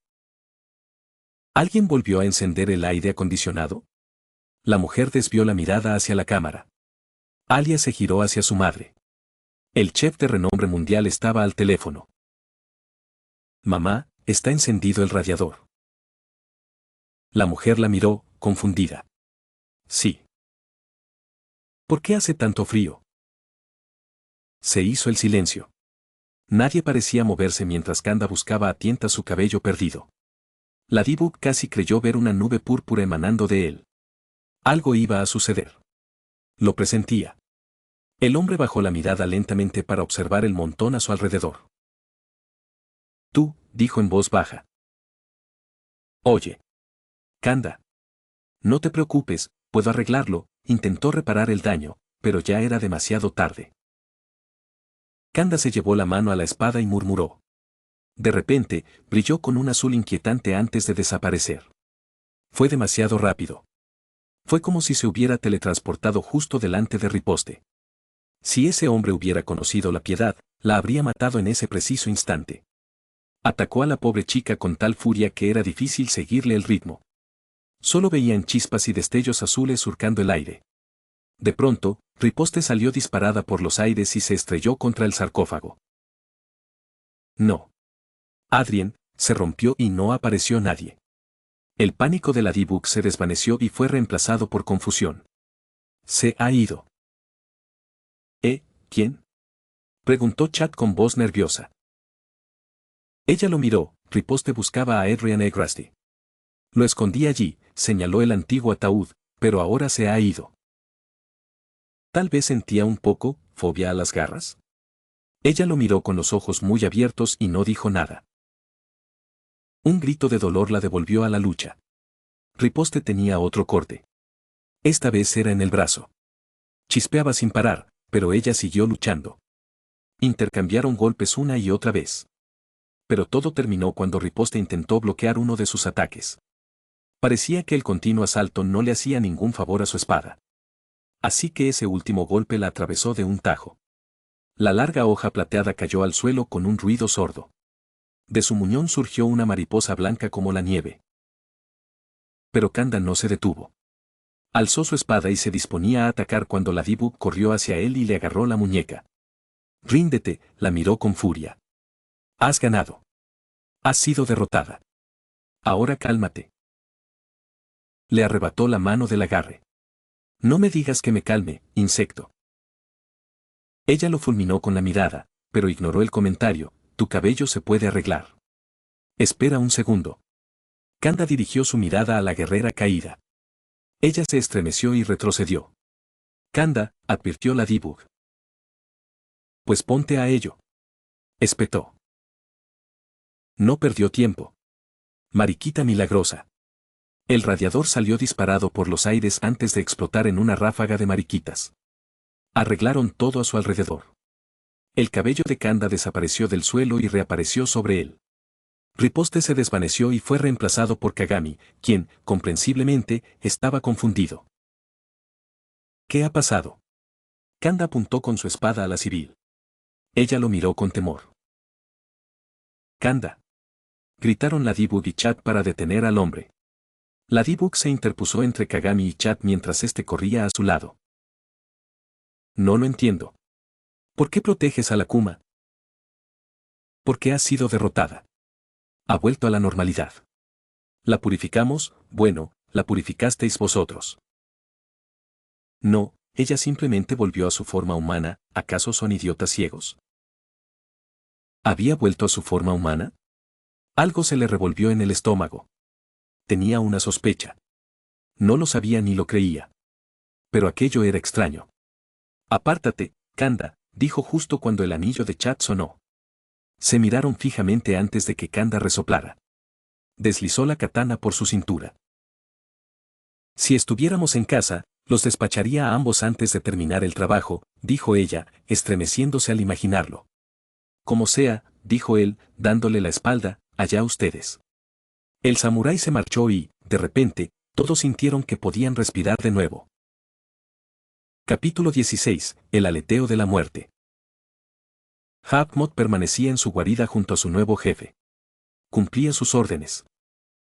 S1: ¿Alguien volvió a encender el aire acondicionado? La mujer desvió la mirada hacia la cámara. Alia se giró hacia su madre. El chef de renombre mundial estaba al teléfono. Mamá, está encendido el radiador. La mujer la miró, confundida. Sí. ¿Por qué hace tanto frío? Se hizo el silencio. Nadie parecía moverse mientras Kanda buscaba a tientas su cabello perdido. Ladybug casi creyó ver una nube púrpura emanando de él. Algo iba a suceder. Lo presentía. El hombre bajó la mirada lentamente para observar el montón a su alrededor. Tú, dijo en voz baja. Oye. Kanda. No te preocupes, puedo arreglarlo, intentó reparar el daño, pero ya era demasiado tarde. Kanda se llevó la mano a la espada y murmuró. De repente, brilló con un azul inquietante antes de desaparecer. Fue demasiado rápido. Fue como si se hubiera teletransportado justo delante de Riposte. Si ese hombre hubiera conocido la piedad, la habría matado en ese preciso instante. Atacó a la pobre chica con tal furia que era difícil seguirle el ritmo. Solo veían chispas y destellos azules surcando el aire. De pronto, Riposte salió disparada por los aires y se estrelló contra el sarcófago. No. Adrien, se rompió y no apareció nadie. El pánico de Ladybug se desvaneció y fue reemplazado por confusión. Se ha ido. ¿Quién? Preguntó Chad con voz nerviosa. Ella lo miró. Riposte buscaba a Adrian Egrasty. Lo escondí allí, señaló el antiguo ataúd, pero ahora se ha ido. Tal vez sentía un poco, fobia a las garras. Ella lo miró con los ojos muy abiertos y no dijo nada. Un grito de dolor la devolvió a la lucha. Riposte tenía otro corte. Esta vez era en el brazo. Chispeaba sin parar, pero ella siguió luchando. Intercambiaron golpes una y otra vez. Pero todo terminó cuando Riposte intentó bloquear uno de sus ataques. Parecía que el continuo asalto no le hacía ningún favor a su espada. Así que ese último golpe la atravesó de un tajo. La larga hoja plateada cayó al suelo con un ruido sordo. De su muñón surgió una mariposa blanca como la nieve. Pero Kanda no se detuvo. Alzó su espada y se disponía a atacar cuando Ladybug corrió hacia él y le agarró la muñeca. Ríndete, la miró con furia. Has ganado. Has sido derrotada. Ahora cálmate. Le arrebató la mano del agarre. No me digas que me calme, insecto. Ella lo fulminó con la mirada, pero ignoró el comentario. Tu cabello se puede arreglar. Espera un segundo. Kanda dirigió su mirada a la guerrera caída. Ella se estremeció y retrocedió. Kanda, advirtió Ladybug. Pues ponte a ello. Espetó. No perdió tiempo. Mariquita milagrosa. El radiador salió disparado por los aires antes de explotar en una ráfaga de mariquitas. Arreglaron todo a su alrededor. El cabello de Kanda desapareció del suelo y reapareció sobre él. Riposte se desvaneció y fue reemplazado por Kagami, quien, comprensiblemente, estaba confundido. ¿Qué ha pasado? Kanda apuntó con su espada a la civil. Ella lo miró con temor. Kanda. Gritaron Ladybug y Chad para detener al hombre. Ladybug se interpuso entre Kagami y Chad mientras éste corría a su lado. No lo entiendo. ¿Por qué proteges a la Kuma? Porque ha sido derrotada. Ha vuelto a la normalidad. ¿La purificamos? Bueno, la purificasteis vosotros. No, ella simplemente volvió a su forma humana. ¿Acaso son idiotas ciegos? ¿Había vuelto a su forma humana? Algo se le revolvió en el estómago. Tenía una sospecha. No lo sabía ni lo creía. Pero aquello era extraño. Apártate, Kanda, dijo justo cuando el anillo de Chad sonó. Se miraron fijamente antes de que Kanda resoplara. Deslizó la katana por su cintura. Si estuviéramos en casa, los despacharía a ambos antes de terminar el trabajo, dijo ella, estremeciéndose al imaginarlo. Como sea, dijo él, dándole la espalda, allá ustedes. El samurái se marchó y, de repente, todos sintieron que podían respirar de nuevo. Capítulo 16. El aleteo de la muerte. Hawkmoth permanecía en su guarida junto a su nuevo jefe. Cumplía sus órdenes.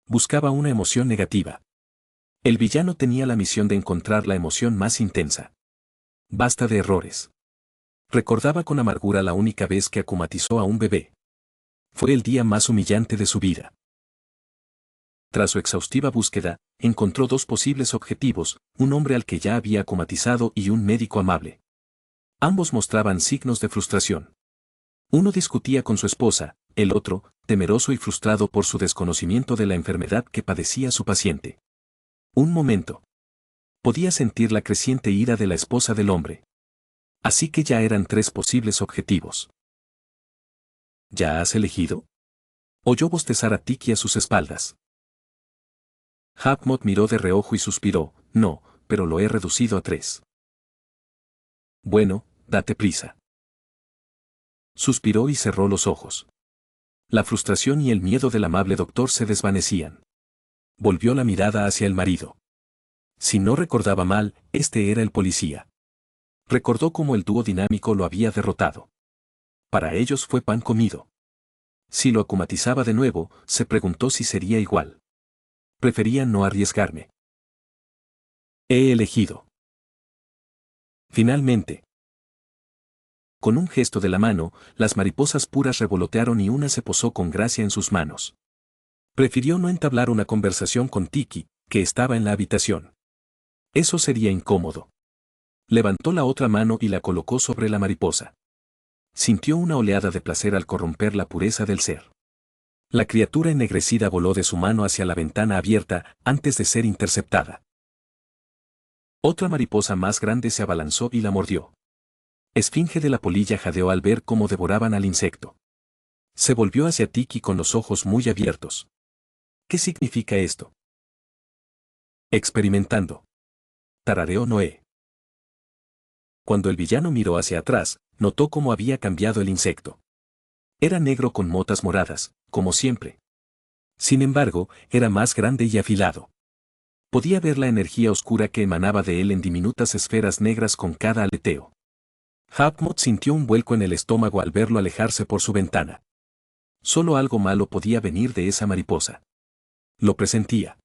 S1: Buscaba una emoción negativa. El villano tenía la misión de encontrar la emoción más intensa. Basta de errores. Recordaba con amargura la única vez que akumatizó a un bebé. Fue el día más humillante de su vida. Tras su exhaustiva búsqueda, encontró dos posibles objetivos, un hombre al que ya había akumatizado y un médico amable. Ambos mostraban signos de frustración. Uno discutía con su esposa, el otro, temeroso y frustrado por su desconocimiento de la enfermedad que padecía su paciente. Un momento. Podía sentir la creciente ira de la esposa del hombre. Así que ya eran tres posibles objetivos. ¿Ya has elegido? Oyó bostezar a Tiki a sus espaldas. Hawkmoth miró de reojo y suspiró, no, pero lo he reducido a 3. Bueno, date prisa. Suspiró y cerró los ojos. La frustración y el miedo del amable doctor se desvanecían. Volvió la mirada hacia el marido. Si no recordaba mal, este era el policía. Recordó cómo el dúo dinámico lo había derrotado. Para ellos fue pan comido. Si lo acumatizaba de nuevo, se preguntó si sería igual. Prefería no arriesgarme. He elegido. Finalmente. Con un gesto de la mano, las mariposas puras revolotearon y una se posó con gracia en sus manos. Prefirió no entablar una conversación con Tiki, que estaba en la habitación. Eso sería incómodo. Levantó la otra mano y la colocó sobre la mariposa. Sintió una oleada de placer al corromper la pureza del ser. La criatura ennegrecida voló de su mano hacia la ventana abierta antes de ser interceptada. Otra mariposa más grande se abalanzó y la mordió. Esfinge de la polilla jadeó al ver cómo devoraban al insecto. Se volvió hacia Tiki con los ojos muy abiertos. ¿Qué significa esto? Experimentando. Tarareó Noé. Cuando el villano miró hacia atrás, notó cómo había cambiado el insecto. Era negro con motas moradas, como siempre. Sin embargo, era más grande y afilado. Podía ver la energía oscura que emanaba de él en diminutas esferas negras con cada aleteo. Hawkmoth sintió un vuelco en el estómago al verlo alejarse por su ventana. Solo algo malo podía venir de esa mariposa. Lo presentía.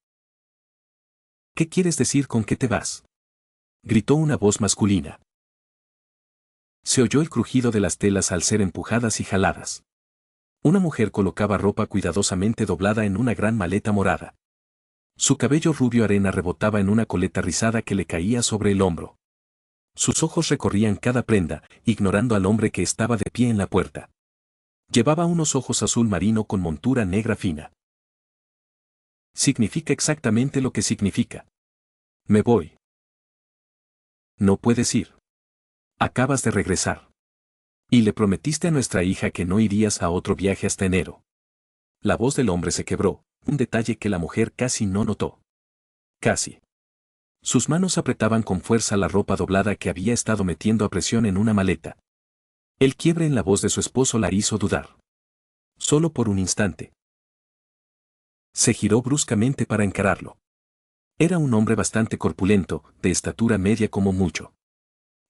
S1: ¿Qué quieres decir con que te vas? Gritó una voz masculina. Se oyó el crujido de las telas al ser empujadas y jaladas. Una mujer colocaba ropa cuidadosamente doblada en una gran maleta morada. Su cabello rubio arena rebotaba en una coleta rizada que le caía sobre el hombro. Sus ojos recorrían cada prenda, ignorando al hombre que estaba de pie en la puerta. Llevaba unos ojos azul marino con montura negra fina. Significa exactamente lo que significa. Me voy. No puedes ir. Acabas de regresar. Y le prometiste a nuestra hija que no irías a otro viaje hasta enero. La voz del hombre se quebró, un detalle que la mujer casi no notó. Casi. Sus manos apretaban con fuerza la ropa doblada que había estado metiendo a presión en una maleta. El quiebre en la voz de su esposo la hizo dudar. Solo por un instante. Se giró bruscamente para encararlo. Era un hombre bastante corpulento, de estatura media como mucho.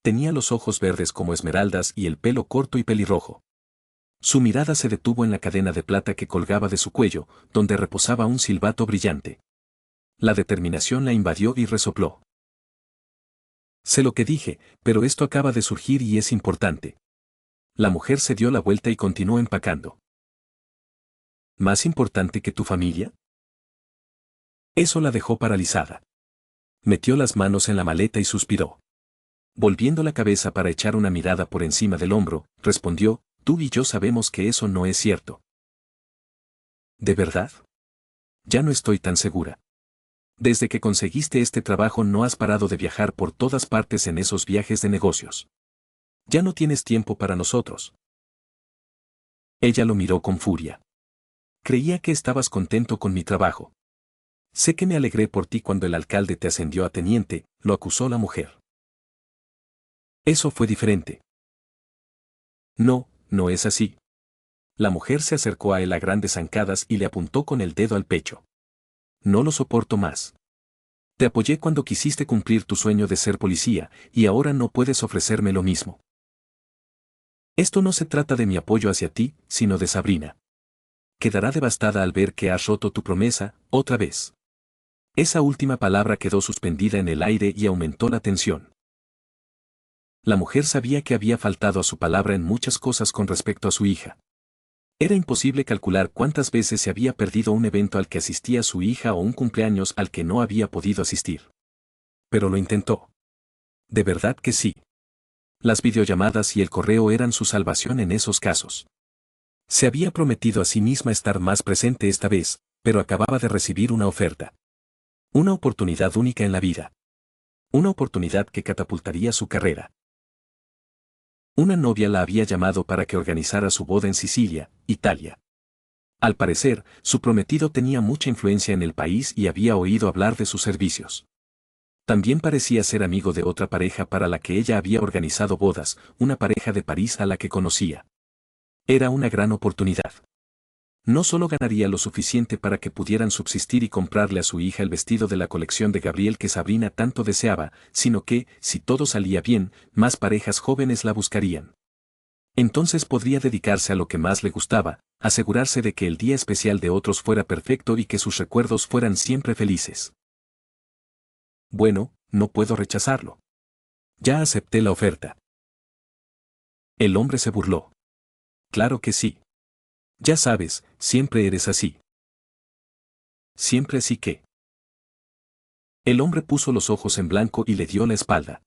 S1: Tenía los ojos verdes como esmeraldas y el pelo corto y pelirrojo. Su mirada se detuvo en la cadena de plata que colgaba de su cuello, donde reposaba un silbato brillante. La determinación la invadió y resopló. Sé lo que dije, pero esto acaba de surgir y es importante. La mujer se dio la vuelta y continuó empacando. ¿Más importante que tu familia? Eso la dejó paralizada. Metió las manos en la maleta y suspiró. Volviendo la cabeza para echar una mirada por encima del hombro, respondió, tú y yo sabemos que eso no es cierto. ¿De verdad? Ya no estoy tan segura. Desde que conseguiste este trabajo no has parado de viajar por todas partes en esos viajes de negocios. Ya no tienes tiempo para nosotros. Ella lo miró con furia. Creía que estabas contento con mi trabajo. Sé que me alegré por ti cuando el alcalde te ascendió a teniente, lo acusó la mujer. Eso fue diferente. No, no es así. La mujer se acercó a él a grandes zancadas y le apuntó con el dedo al pecho. No lo soporto más. Te apoyé cuando quisiste cumplir tu sueño de ser policía, y ahora no puedes ofrecerme lo mismo. Esto no se trata de mi apoyo hacia ti, sino de Sabrina. Quedará devastada al ver que has roto tu promesa, otra vez. Esa última palabra quedó suspendida en el aire y aumentó la tensión. La mujer sabía que había faltado a su palabra en muchas cosas con respecto a su hija. Era imposible calcular cuántas veces se había perdido un evento al que asistía su hija o un cumpleaños al que no había podido asistir. Pero lo intentó. De verdad que sí. Las videollamadas y el correo eran su salvación en esos casos. Se había prometido a sí misma estar más presente esta vez, pero acababa de recibir una oferta. Una oportunidad única en la vida. Una oportunidad que catapultaría su carrera. Una novia la había llamado para que organizara su boda en Sicilia, Italia. Al parecer, su prometido tenía mucha influencia en el país y había oído hablar de sus servicios. También parecía ser amigo de otra pareja para la que ella había organizado bodas, una pareja de París a la que conocía. Era una gran oportunidad. No solo ganaría lo suficiente para que pudieran subsistir y comprarle a su hija el vestido de la colección de Gabriel que Sabrina tanto deseaba, sino que, si todo salía bien, más parejas jóvenes la buscarían. Entonces podría dedicarse a lo que más le gustaba, asegurarse de que el día especial de otros fuera perfecto y que sus recuerdos fueran siempre felices. Bueno, no puedo rechazarlo. Ya acepté la oferta. El hombre se burló. Claro que sí. Ya sabes, siempre eres así. Siempre así que. El hombre puso los ojos en blanco y le dio la espalda.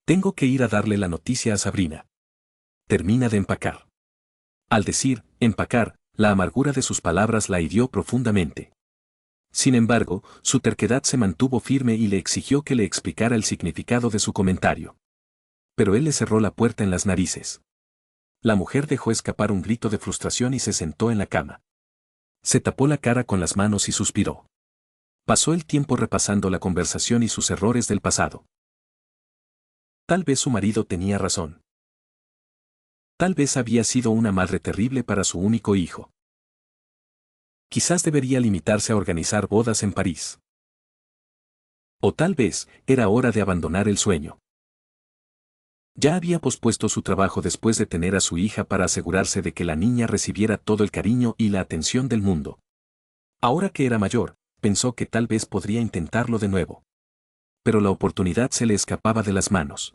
S1: Tengo que ir a darle la noticia a Sabrina. Termina de empacar. Al decir, empacar, la amargura de sus palabras la hirió profundamente. Sin embargo, su terquedad se mantuvo firme y le exigió que le explicara el significado de su comentario. Pero él le cerró la puerta en las narices. La mujer dejó escapar un grito de frustración y se sentó en la cama. Se tapó la cara con las manos y suspiró. Pasó el tiempo repasando la conversación y sus errores del pasado. Tal vez su marido tenía razón. Tal vez había sido una madre terrible para su único hijo. Quizás debería limitarse a organizar bodas en París. O tal vez, era hora de abandonar el sueño. Ya había pospuesto su trabajo después de tener a su hija para asegurarse de que la niña recibiera todo el cariño y la atención del mundo. Ahora que era mayor, pensó que tal vez podría intentarlo de nuevo. Pero la oportunidad se le escapaba de las manos.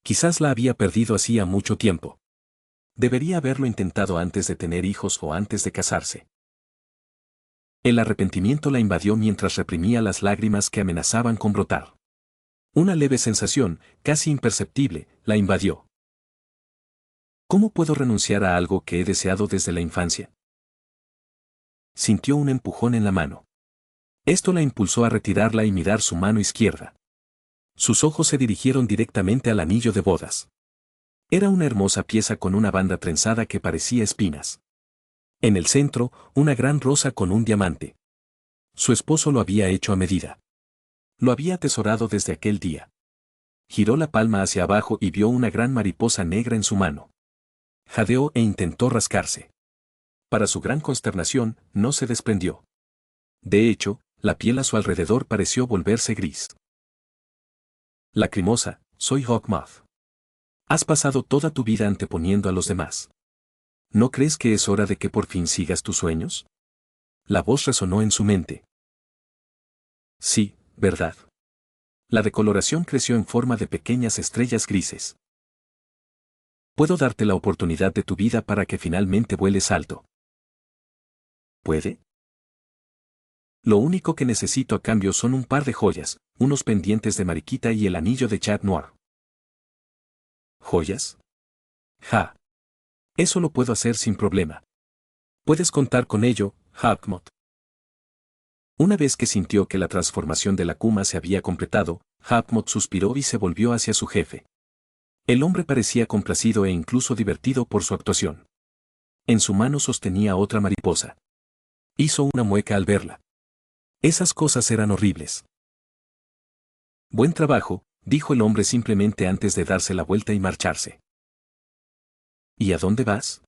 S1: Quizás la había perdido hacía mucho tiempo. Debería haberlo intentado antes de tener hijos o antes de casarse. El arrepentimiento la invadió mientras reprimía las lágrimas que amenazaban con brotar. Una leve sensación, casi imperceptible, la invadió. ¿Cómo puedo renunciar a algo que he deseado desde la infancia? Sintió un empujón en la mano. Esto la impulsó a retirarla y mirar su mano izquierda. Sus ojos se dirigieron directamente al anillo de bodas. Era una hermosa pieza con una banda trenzada que parecía espinas. En el centro, una gran rosa con un diamante. Su esposo lo había hecho a medida. Lo había atesorado desde aquel día. Giró la palma hacia abajo y vio una gran mariposa negra en su mano. Jadeó e intentó rascarse. Para su gran consternación, no se desprendió. De hecho, la piel a su alrededor pareció volverse gris. Lacrimosa, soy Hawkmoth. Has pasado toda tu vida anteponiendo a los demás. ¿No crees que es hora de que por fin sigas tus sueños? La voz resonó en su mente. Sí, verdad. La decoloración creció en forma de pequeñas estrellas grises. Puedo darte la oportunidad de tu vida para que finalmente vueles alto. ¿Puede? Lo único que necesito a cambio son un par de joyas, unos pendientes de mariquita y el anillo de Chat Noir. ¿Joyas? Ja. Eso lo puedo hacer sin problema. Puedes contar con ello, Hawkmoth. Una vez que sintió que la transformación de la Kuma se había completado, Hawkmoth suspiró y se volvió hacia su jefe. El hombre parecía complacido e incluso divertido por su actuación. En su mano sostenía otra mariposa. Hizo una mueca al verla. Esas cosas eran horribles. Buen trabajo, dijo el hombre simplemente antes de darse la vuelta y marcharse. ¿Y a dónde vas?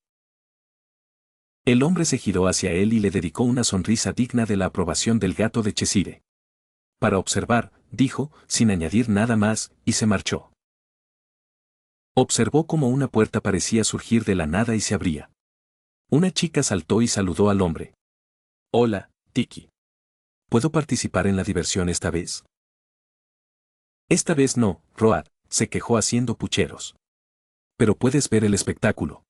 S1: El hombre se giró hacia él y le dedicó una sonrisa digna de la aprobación del gato de Cheshire. Para observar, dijo, sin añadir nada más, y se marchó. Observó cómo una puerta parecía surgir de la nada y se abría. Una chica saltó y saludó al hombre. Hola, Tiki. ¿Puedo participar en la diversión esta vez? Esta vez no, Road, se quejó haciendo pucheros. Pero puedes ver el espectáculo.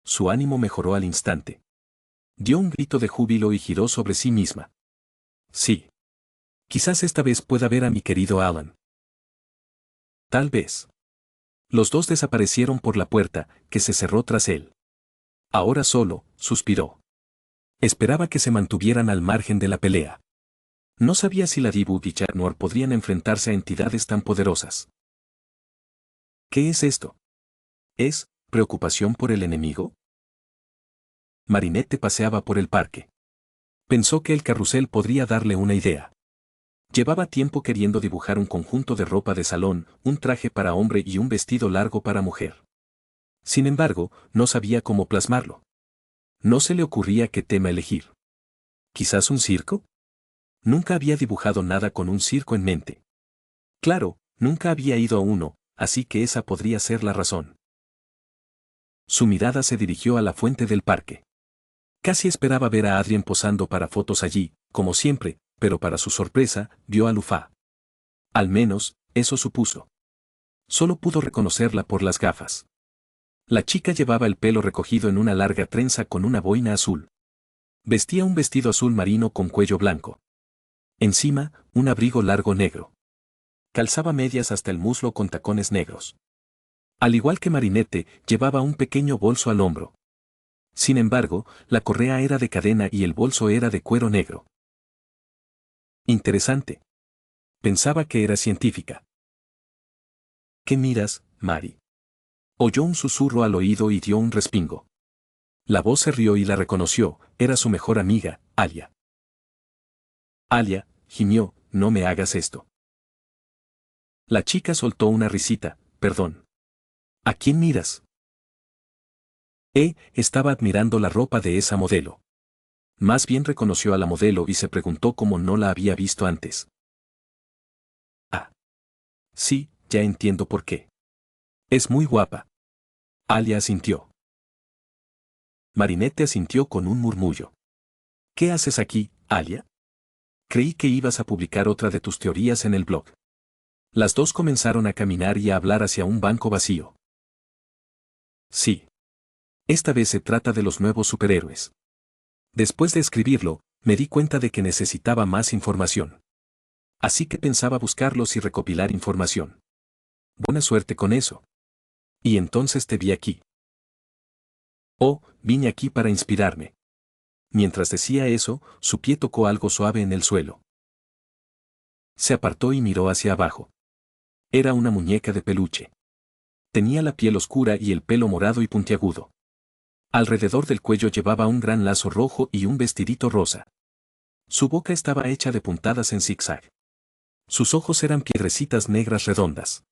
S1: Su ánimo mejoró al instante. Dio un grito de júbilo y giró sobre sí misma. Sí. Quizás esta vez pueda ver a mi querido Alan. Tal vez. Los dos desaparecieron por la puerta, que se cerró tras él. Ahora solo, suspiró. Esperaba que se mantuvieran al margen de la pelea. No sabía si la Dibu y Chat Noir podrían enfrentarse a entidades tan poderosas. ¿Qué es esto? ¿Es preocupación por el enemigo? Marinette paseaba por el parque. Pensó que el carrusel podría darle una idea. Llevaba tiempo queriendo dibujar un conjunto de ropa de salón, un traje para hombre y un vestido largo para mujer. Sin embargo, no sabía cómo plasmarlo. No se le ocurría qué tema elegir. ¿Quizás un circo? Nunca había dibujado nada con un circo en mente. Claro, nunca había ido a uno, así que esa podría ser la razón. Su mirada se dirigió a la fuente del parque. Casi esperaba ver a Adrien posando para fotos allí, como siempre, pero para su sorpresa, vio a Lufá. Al menos, eso supuso. Solo pudo reconocerla por las gafas. La chica llevaba el pelo recogido en una larga trenza con una boina azul. Vestía un vestido azul marino con cuello blanco. Encima, un abrigo largo negro. Calzaba medias hasta el muslo con tacones negros. Al igual que Marinette, llevaba un pequeño bolso al hombro. Sin embargo, la correa era de cadena y el bolso era de cuero negro. Interesante. Pensaba que era científica. ¿Qué miras, Mari? Oyó un susurro al oído y dio un respingo. La voz se rió y la reconoció, era su mejor amiga, Alia. Alia, gimió, no me hagas esto. La chica soltó una risita, perdón. ¿A quién miras? Estaba admirando la ropa de esa modelo. Más bien reconoció a la modelo y se preguntó cómo no la había visto antes. Ah. Sí, ya entiendo por qué. Es muy guapa. Alia asintió. Marinette asintió con un murmullo. ¿Qué haces aquí, Alia? Creí que ibas a publicar otra de tus teorías en el blog. Las dos comenzaron a caminar y a hablar hacia un banco vacío. Sí. Esta vez se trata de los nuevos superhéroes. Después de escribirlo, me di cuenta de que necesitaba más información. Así que pensaba buscarlos y recopilar información. Buena suerte con eso. Y entonces te vi aquí. Oh, vine aquí para inspirarme. Mientras decía eso, su pie tocó algo suave en el suelo. Se apartó y miró hacia abajo. Era una muñeca de peluche. Tenía la piel oscura y el pelo morado y puntiagudo. Alrededor del cuello llevaba un gran lazo rojo y un vestidito rosa. Su boca estaba hecha de puntadas en zigzag. Sus ojos eran piedrecitas negras redondas.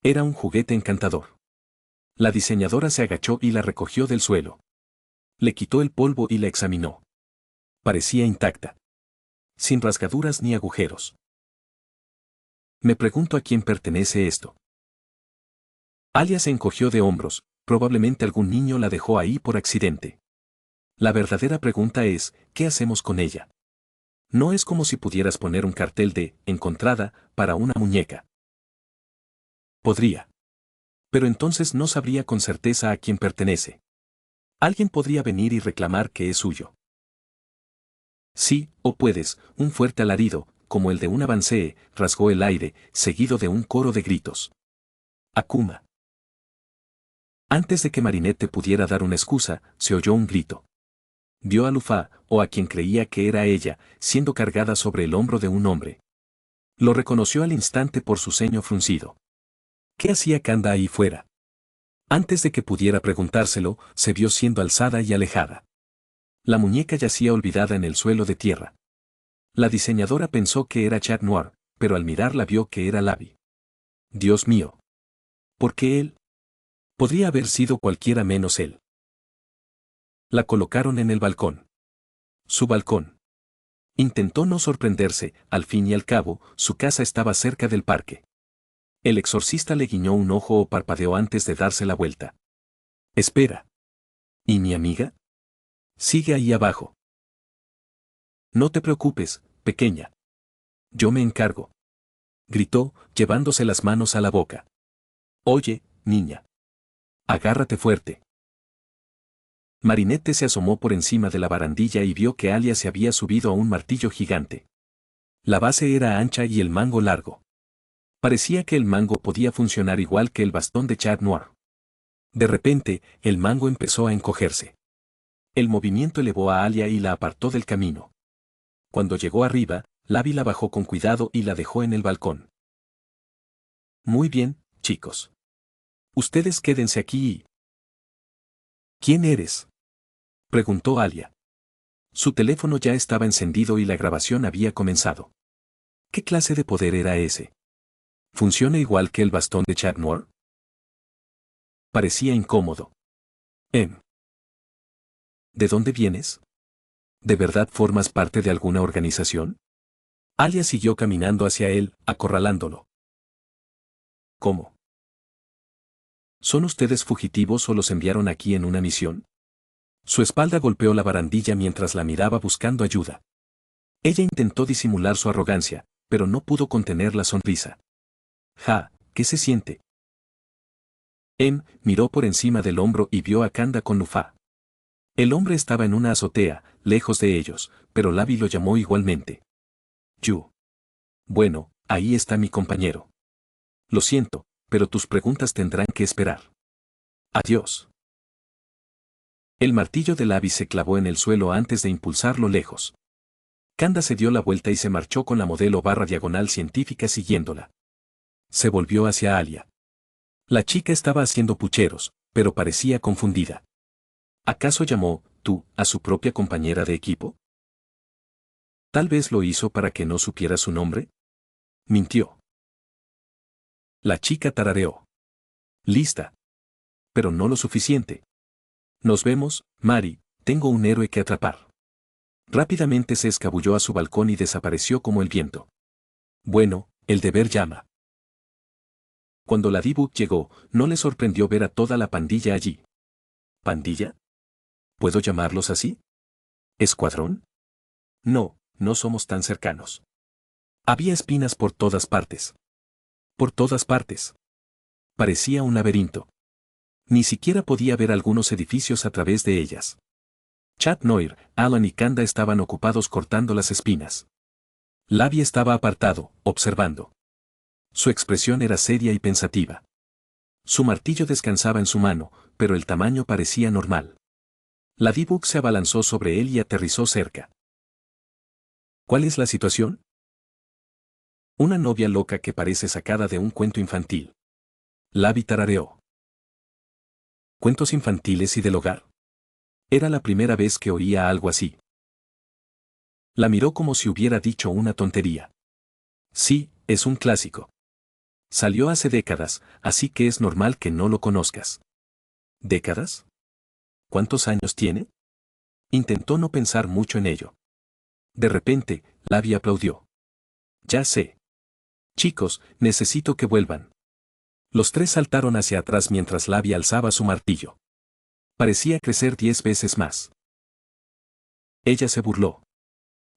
S1: Era un juguete encantador. La diseñadora se agachó y la recogió del suelo. Le quitó el polvo y la examinó. Parecía intacta. Sin rasgaduras ni agujeros. Me pregunto a quién pertenece esto. Alia se encogió de hombros, probablemente algún niño la dejó ahí por accidente. La verdadera pregunta es, ¿qué hacemos con ella? No es como si pudieras poner un cartel de encontrada para una muñeca. Podría. Pero entonces no sabría con certeza a quién pertenece. Alguien podría venir y reclamar que es suyo. Sí, o puedes, un fuerte alarido, como el de un avancee, rasgó el aire, seguido de un coro de gritos. Akuma. Antes de que Marinette pudiera dar una excusa, se oyó un grito. Vio a Lufá, o a quien creía que era ella, siendo cargada sobre el hombro de un hombre. Lo reconoció al instante por su ceño fruncido. ¿Qué hacía Kanda ahí fuera? Antes de que pudiera preguntárselo, se vio siendo alzada y alejada. La muñeca yacía olvidada en el suelo de tierra. La diseñadora pensó que era Chat Noir, pero al mirarla vio que era Labi. Dios mío. ¿Por qué él? Podría haber sido cualquiera menos él. La colocaron en el balcón. Su balcón. Intentó no sorprenderse, al fin y al cabo, su casa estaba cerca del parque. El exorcista le guiñó un ojo o parpadeó antes de darse la vuelta. Espera. ¿Y mi amiga? Sigue ahí abajo. No te preocupes, pequeña. Yo me encargo. Gritó, llevándose las manos a la boca. Oye, niña. Agárrate fuerte. Marinette se asomó por encima de la barandilla y vio que Alia se había subido a un martillo gigante. La base era ancha y el mango largo. Parecía que el mango podía funcionar igual que el bastón de Chat Noir. De repente, el mango empezó a encogerse. El movimiento elevó a Alia y la apartó del camino. Cuando llegó arriba, Labi la bajó con cuidado y la dejó en el balcón. Muy bien, chicos. Ustedes quédense aquí y... ¿Quién eres? Preguntó Alia. Su teléfono ya estaba encendido y la grabación había comenzado. ¿Qué clase de poder era ese? ¿Funciona igual que el bastón de Chat Noir? Parecía incómodo. ¿De dónde vienes? ¿De verdad formas parte de alguna organización? Alia siguió caminando hacia él, acorralándolo. ¿Cómo? ¿Son ustedes fugitivos o los enviaron aquí en una misión? Su espalda golpeó la barandilla mientras la miraba buscando ayuda. Ella intentó disimular su arrogancia, pero no pudo contener la sonrisa. Ja, ¿qué se siente? Miró por encima del hombro y vio a Kanda con Nufá. El hombre estaba en una azotea, lejos de ellos, pero Lavi lo llamó igualmente. Yu. Bueno, ahí está mi compañero. Lo siento, pero tus preguntas tendrán que esperar. Adiós. El martillo de Lavi se clavó en el suelo antes de impulsarlo lejos. Kanda se dio la vuelta y se marchó con la modelo / científica siguiéndola. Se volvió hacia Alia. La chica estaba haciendo pucheros, pero parecía confundida. ¿Acaso llamó, tú, a su propia compañera de equipo? Tal vez lo hizo para que no supiera su nombre. Mintió. La chica tarareó. Lista. Pero no lo suficiente. Nos vemos, Mari, tengo un héroe que atrapar. Rápidamente se escabulló a su balcón y desapareció como el viento. Bueno, el deber llama. Cuando la Ladybug llegó, no le sorprendió ver a toda la pandilla allí. ¿Pandilla? ¿Puedo llamarlos así? ¿Escuadrón? No, no somos tan cercanos. Había espinas por todas partes. Por todas partes. Parecía un laberinto. Ni siquiera podía ver algunos edificios a través de ellas. Chat Noir, Alan y Kanda estaban ocupados cortando las espinas. Lavi estaba apartado, observando. Su expresión era seria y pensativa. Su martillo descansaba en su mano, pero el tamaño parecía normal. La Ladybug se abalanzó sobre él y aterrizó cerca. ¿Cuál es la situación? Una novia loca que parece sacada de un cuento infantil. Lavi tarareó. ¿Cuentos infantiles y del hogar? Era la primera vez que oía algo así. La miró como si hubiera dicho una tontería. Sí, es un clásico. Salió hace décadas, así que es normal que no lo conozcas. ¿Décadas? ¿Cuántos años tiene? Intentó no pensar mucho en ello. De repente, Lavi aplaudió. Ya sé. Chicos, necesito que vuelvan. Los tres saltaron hacia atrás mientras Lavi alzaba su martillo. Parecía crecer 10 veces más. Ella se burló.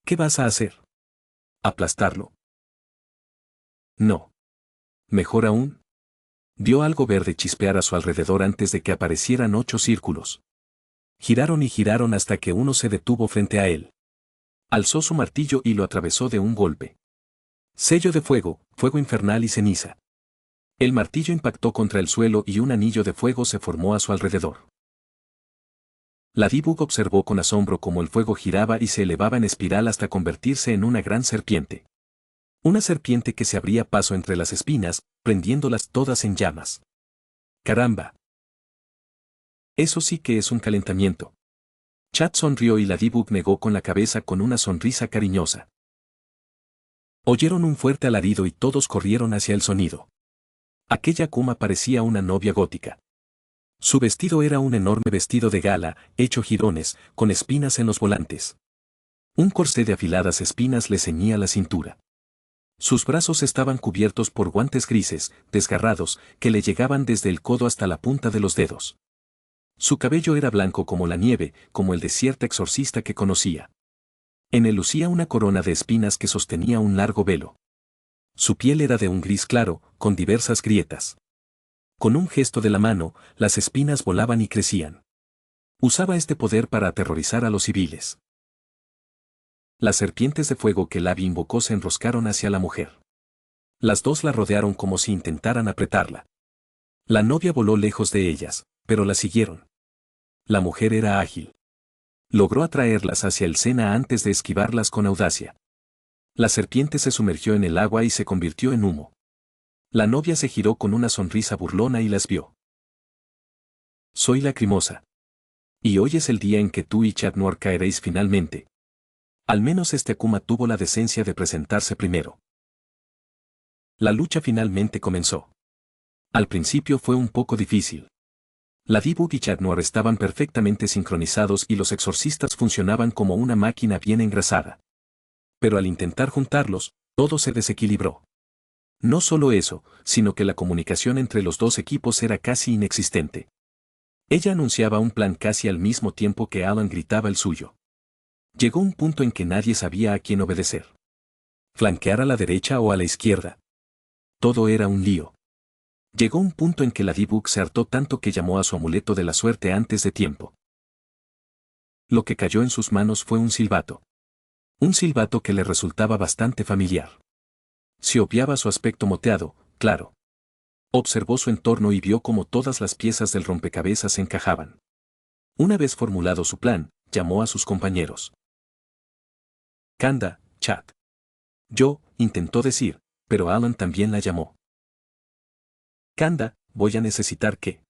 S1: ¿Qué vas a hacer? ¿Aplastarlo? No. Mejor aún. Vio algo verde chispear a su alrededor antes de que aparecieran 8 círculos. Giraron y giraron hasta que uno se detuvo frente a él. Alzó su martillo y lo atravesó de un golpe. Sello de fuego, fuego infernal y ceniza. El martillo impactó contra el suelo y un anillo de fuego se formó a su alrededor. La Ladybug observó con asombro cómo el fuego giraba y se elevaba en espiral hasta convertirse en una gran serpiente. Una serpiente que se abría paso entre las espinas, prendiéndolas todas en llamas. ¡Caramba! Eso sí que es un calentamiento. Chat sonrió y la Ladybug negó con la cabeza con una sonrisa cariñosa. Oyeron un fuerte alarido y todos corrieron hacia el sonido. Aquella Akuma parecía una novia gótica. Su vestido era un enorme vestido de gala, hecho jirones, con espinas en los volantes. Un corsé de afiladas espinas le ceñía la cintura. Sus brazos estaban cubiertos por guantes grises, desgarrados, que le llegaban desde el codo hasta la punta de los dedos. Su cabello era blanco como la nieve, como el de cierta exorcista que conocía. En él lucía una corona de espinas que sostenía un largo velo. Su piel era de un gris claro, con diversas grietas. Con un gesto de la mano, las espinas volaban y crecían. Usaba este poder para aterrorizar a los civiles. Las serpientes de fuego que Lavi invocó se enroscaron hacia la mujer. Las dos la rodearon como si intentaran apretarla. La novia voló lejos de ellas, pero la siguieron. La mujer era ágil. Logró atraerlas hacia el Sena antes de esquivarlas con audacia. La serpiente se sumergió en el agua y se convirtió en humo. La novia se giró con una sonrisa burlona y las vio. Soy Lacrimosa. Y hoy es el día en que tú y Chat Noir caeréis finalmente. Al menos este Akuma tuvo la decencia de presentarse primero. La lucha finalmente comenzó. Al principio fue un poco difícil. La Ladybug y Chat Noir estaban perfectamente sincronizados y los exorcistas funcionaban como una máquina bien engrasada. Pero al intentar juntarlos, todo se desequilibró. No solo eso, sino que la comunicación entre los dos equipos era casi inexistente. Ella anunciaba un plan casi al mismo tiempo que Alan gritaba el suyo. Llegó un punto en que nadie sabía a quién obedecer. Flanquear a la derecha o a la izquierda. Todo era un lío. Llegó un punto en que Ladybug se hartó tanto que llamó a su amuleto de la suerte antes de tiempo. Lo que cayó en sus manos fue un silbato. Un silbato que le resultaba bastante familiar. Si obviaba su aspecto moteado, claro. Observó su entorno y vio cómo todas las piezas del rompecabezas encajaban. Una vez formulado su plan, llamó a sus compañeros. Kanda, Chat. Yo, intentó decir, pero Alan también la llamó. Kanda, voy a necesitar que...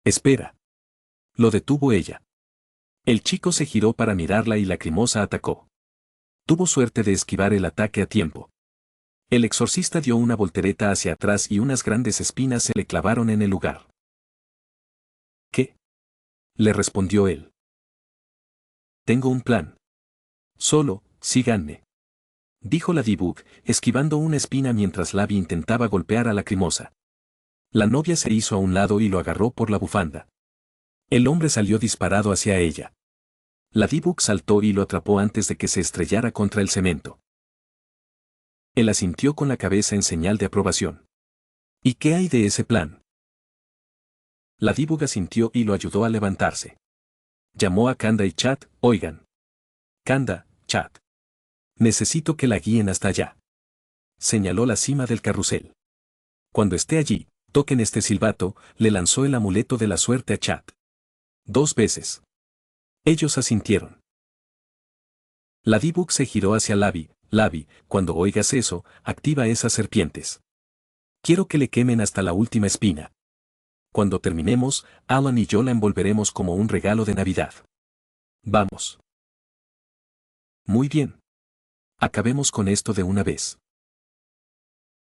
S1: Espera. Lo detuvo ella. El chico se giró para mirarla y Lacrimosa atacó. Tuvo suerte de esquivar el ataque a tiempo. El exorcista dio una voltereta hacia atrás y unas grandes espinas se le clavaron en el lugar. ¿Qué? Le respondió él. Tengo un plan. Solo, síganme. Dijo Ladybug, esquivando una espina mientras Labi intentaba golpear a Lacrimosa. La novia se hizo a un lado y lo agarró por la bufanda. El hombre salió disparado hacia ella. Ladybug saltó y lo atrapó antes de que se estrellara contra el cemento. Él asintió con la cabeza en señal de aprobación. ¿Y qué hay de ese plan? Ladybug asintió y lo ayudó a levantarse. Llamó a Kanda y Chat, oigan. Kanda, Chat. Necesito que la guíen hasta allá. Señaló la cima del carrusel. Cuando esté allí, toquen este silbato, le lanzó el amuleto de la suerte a Chat. 2 veces. Ellos asintieron. Ladybug se giró hacia Labi. Labi, cuando oigas eso, activa esas serpientes. Quiero que le quemen hasta la última espina. Cuando terminemos, Alan y yo la envolveremos como un regalo de Navidad. Vamos. Muy bien. Acabemos con esto de una vez.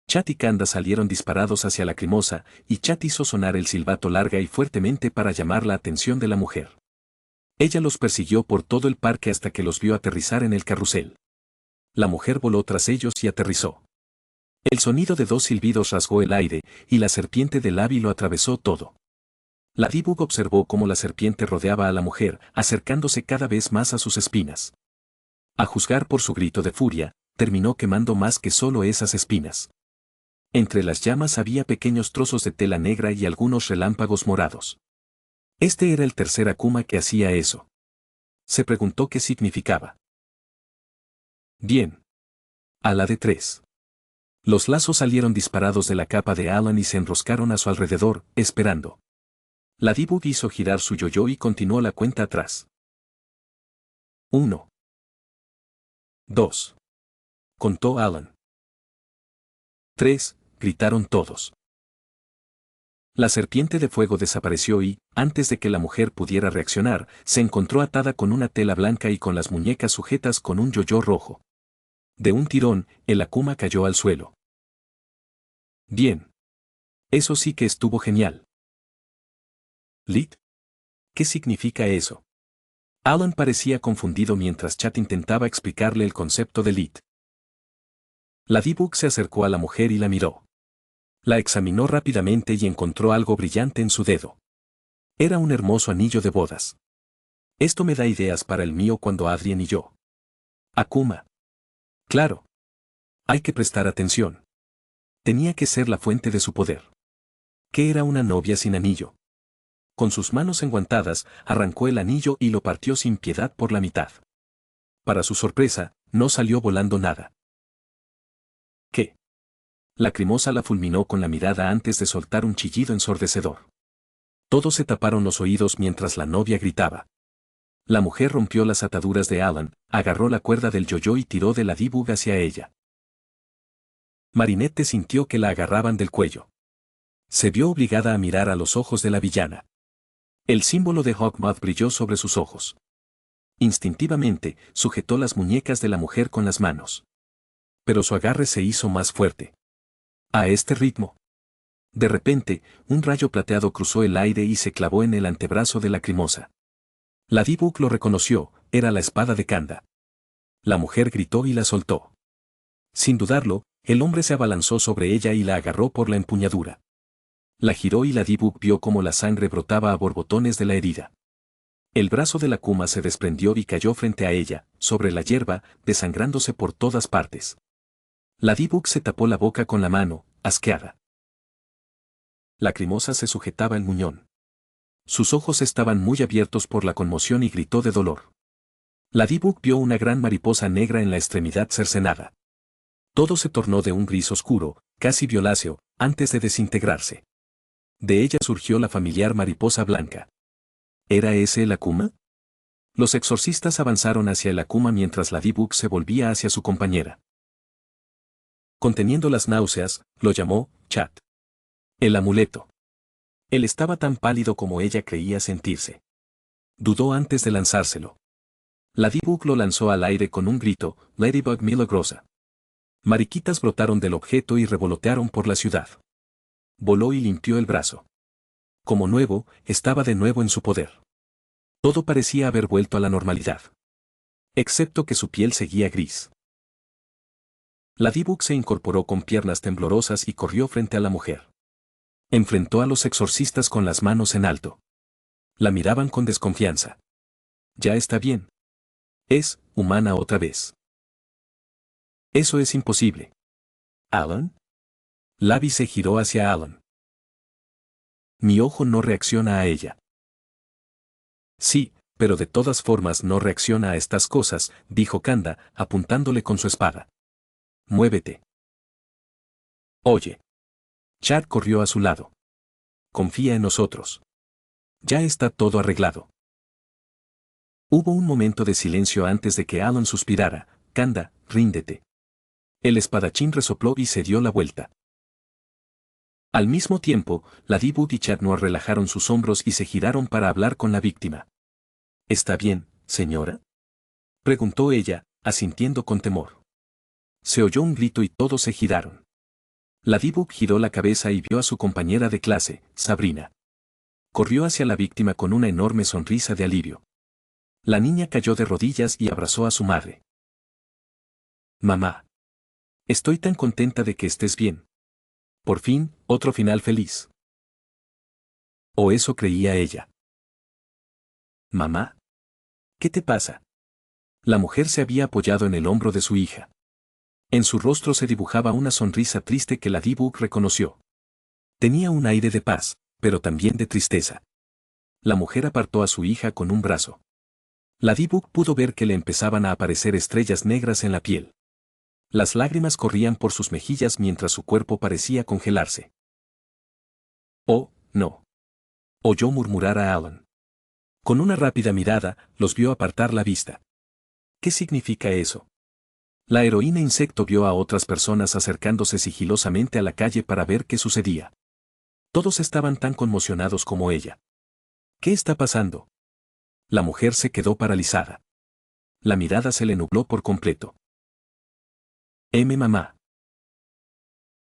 S1: Chat y Kanda salieron disparados hacia Lacrimosa, y Chat hizo sonar el silbato larga y fuertemente para llamar la atención de la mujer. Ella los persiguió por todo el parque hasta que los vio aterrizar en el carrusel. La mujer voló tras ellos y aterrizó. El sonido de 2 silbidos rasgó el aire, y la serpiente de Labi lo atravesó todo. Ladybug observó cómo la serpiente rodeaba a la mujer, acercándose cada vez más a sus espinas. A juzgar por su grito de furia, terminó quemando más que solo esas espinas. Entre las llamas había pequeños trozos de tela negra y algunos relámpagos morados. Este era el tercer Akuma que hacía eso. Se preguntó qué significaba. Bien. A la de 3. Los lazos salieron disparados de la capa de Alan y se enroscaron a su alrededor, esperando. Ladybug hizo girar su yo-yo y continuó la cuenta atrás. 1. 2. Contó Alan. 3, gritaron todos. La serpiente de fuego desapareció y, antes de que la mujer pudiera reaccionar, se encontró atada con una tela blanca y con las muñecas sujetas con un yo-yo rojo. De un tirón, el Akuma cayó al suelo. Bien. Eso sí que estuvo genial. ¿Lit? ¿Qué significa eso? Alan parecía confundido mientras Chat intentaba explicarle el concepto de Lit. Ladybug se acercó a la mujer y la miró. La examinó rápidamente y encontró algo brillante en su dedo. Era un hermoso anillo de bodas. Esto me da ideas para el mío cuando Adrien y yo. Akuma. Claro. Hay que prestar atención. Tenía que ser la fuente de su poder. ¿Qué era una novia sin anillo? Con sus manos enguantadas, arrancó el anillo y lo partió sin piedad por la mitad. Para su sorpresa, no salió volando nada. ¿Qué? Lacrimosa la fulminó con la mirada antes de soltar un chillido ensordecedor. Todos se taparon los oídos mientras la novia gritaba. La mujer rompió las ataduras de Alan, agarró la cuerda del yo-yo y tiró de Ladybug hacia ella. Marinette sintió que la agarraban del cuello. Se vio obligada a mirar a los ojos de la villana. El símbolo de Hawkmoth brilló sobre sus ojos. Instintivamente, sujetó las muñecas de la mujer con las manos. Pero su agarre se hizo más fuerte. A este ritmo. De repente, un rayo plateado cruzó el aire y se clavó en el antebrazo de Lacrimosa. Ladybug lo reconoció, era la espada de Kanda. La mujer gritó y la soltó. Sin dudarlo, El hombre se abalanzó sobre ella y la agarró por la empuñadura. La giró y Ladybug vio cómo la sangre brotaba a borbotones de la herida. El brazo de la Kuma se desprendió y cayó frente a ella, sobre la hierba, desangrándose por todas partes. Ladybug se tapó la boca con la mano, asqueada. Lacrimosa se sujetaba el muñón. Sus ojos estaban muy abiertos por la conmoción y gritó de dolor. Ladybug vio una gran mariposa negra en la extremidad cercenada. Todo se tornó de un gris oscuro, casi violáceo, antes de desintegrarse. De ella surgió la familiar mariposa blanca. ¿Era ese el Akuma? Los exorcistas avanzaron hacia el Akuma mientras Ladybug se volvía hacia su compañera. Conteniendo las náuseas, lo llamó Chat. El amuleto. Él estaba tan pálido como ella creía sentirse. Dudó antes de lanzárselo. Ladybug lo lanzó al aire con un grito, Ladybug milagrosa. Mariquitas brotaron del objeto y revolotearon por la ciudad. Voló y limpió el brazo. Como nuevo, estaba de nuevo en su poder. Todo parecía haber vuelto a la normalidad. Excepto que su piel seguía gris. Ladybug se incorporó con piernas temblorosas y corrió frente a la mujer. Enfrentó a los exorcistas con las manos en alto. La miraban con desconfianza. Ya está bien. Es humana otra vez. Eso es imposible. ¿Alan? Labby se giró hacia Alan. Mi ojo no reacciona a ella. Sí, pero de todas formas no reacciona a estas cosas, dijo Kanda, apuntándole con su espada. Muévete. Oye. Chad corrió a su lado. Confía en nosotros. Ya está todo arreglado. Hubo un momento de silencio antes de que Alan suspirara. Kanda, ríndete. El espadachín resopló y se dio la vuelta. Al mismo tiempo, Ladybug y Chad Noir relajaron sus hombros y se giraron para hablar con la víctima. ¿Está bien, señora? Preguntó ella, asintiendo con temor. Se oyó un grito y todos se giraron. Ladybug giró la cabeza y vio a su compañera de clase, Sabrina. Corrió hacia la víctima con una enorme sonrisa de alivio. La niña cayó de rodillas y abrazó a su madre. Mamá. Estoy tan contenta de que estés bien. Por fin, otro final feliz. O eso creía ella. Mamá. ¿Qué te pasa? La mujer se había apoyado en el hombro de su hija. En su rostro se dibujaba una sonrisa triste que Ladybug reconoció. Tenía un aire de paz, pero también de tristeza. La mujer apartó a su hija con un brazo. Ladybug pudo ver que le empezaban a aparecer estrellas negras en la piel. Las lágrimas corrían por sus mejillas mientras su cuerpo parecía congelarse. Oh, no. Oyó murmurar a Alan. Con una rápida mirada, los vio apartar la vista. ¿Qué significa eso? La heroína insecto vio a otras personas acercándose sigilosamente a la calle para ver qué sucedía. Todos estaban tan conmocionados como ella. ¿Qué está pasando? La mujer se quedó paralizada. La mirada se le nubló por completo. Mamá.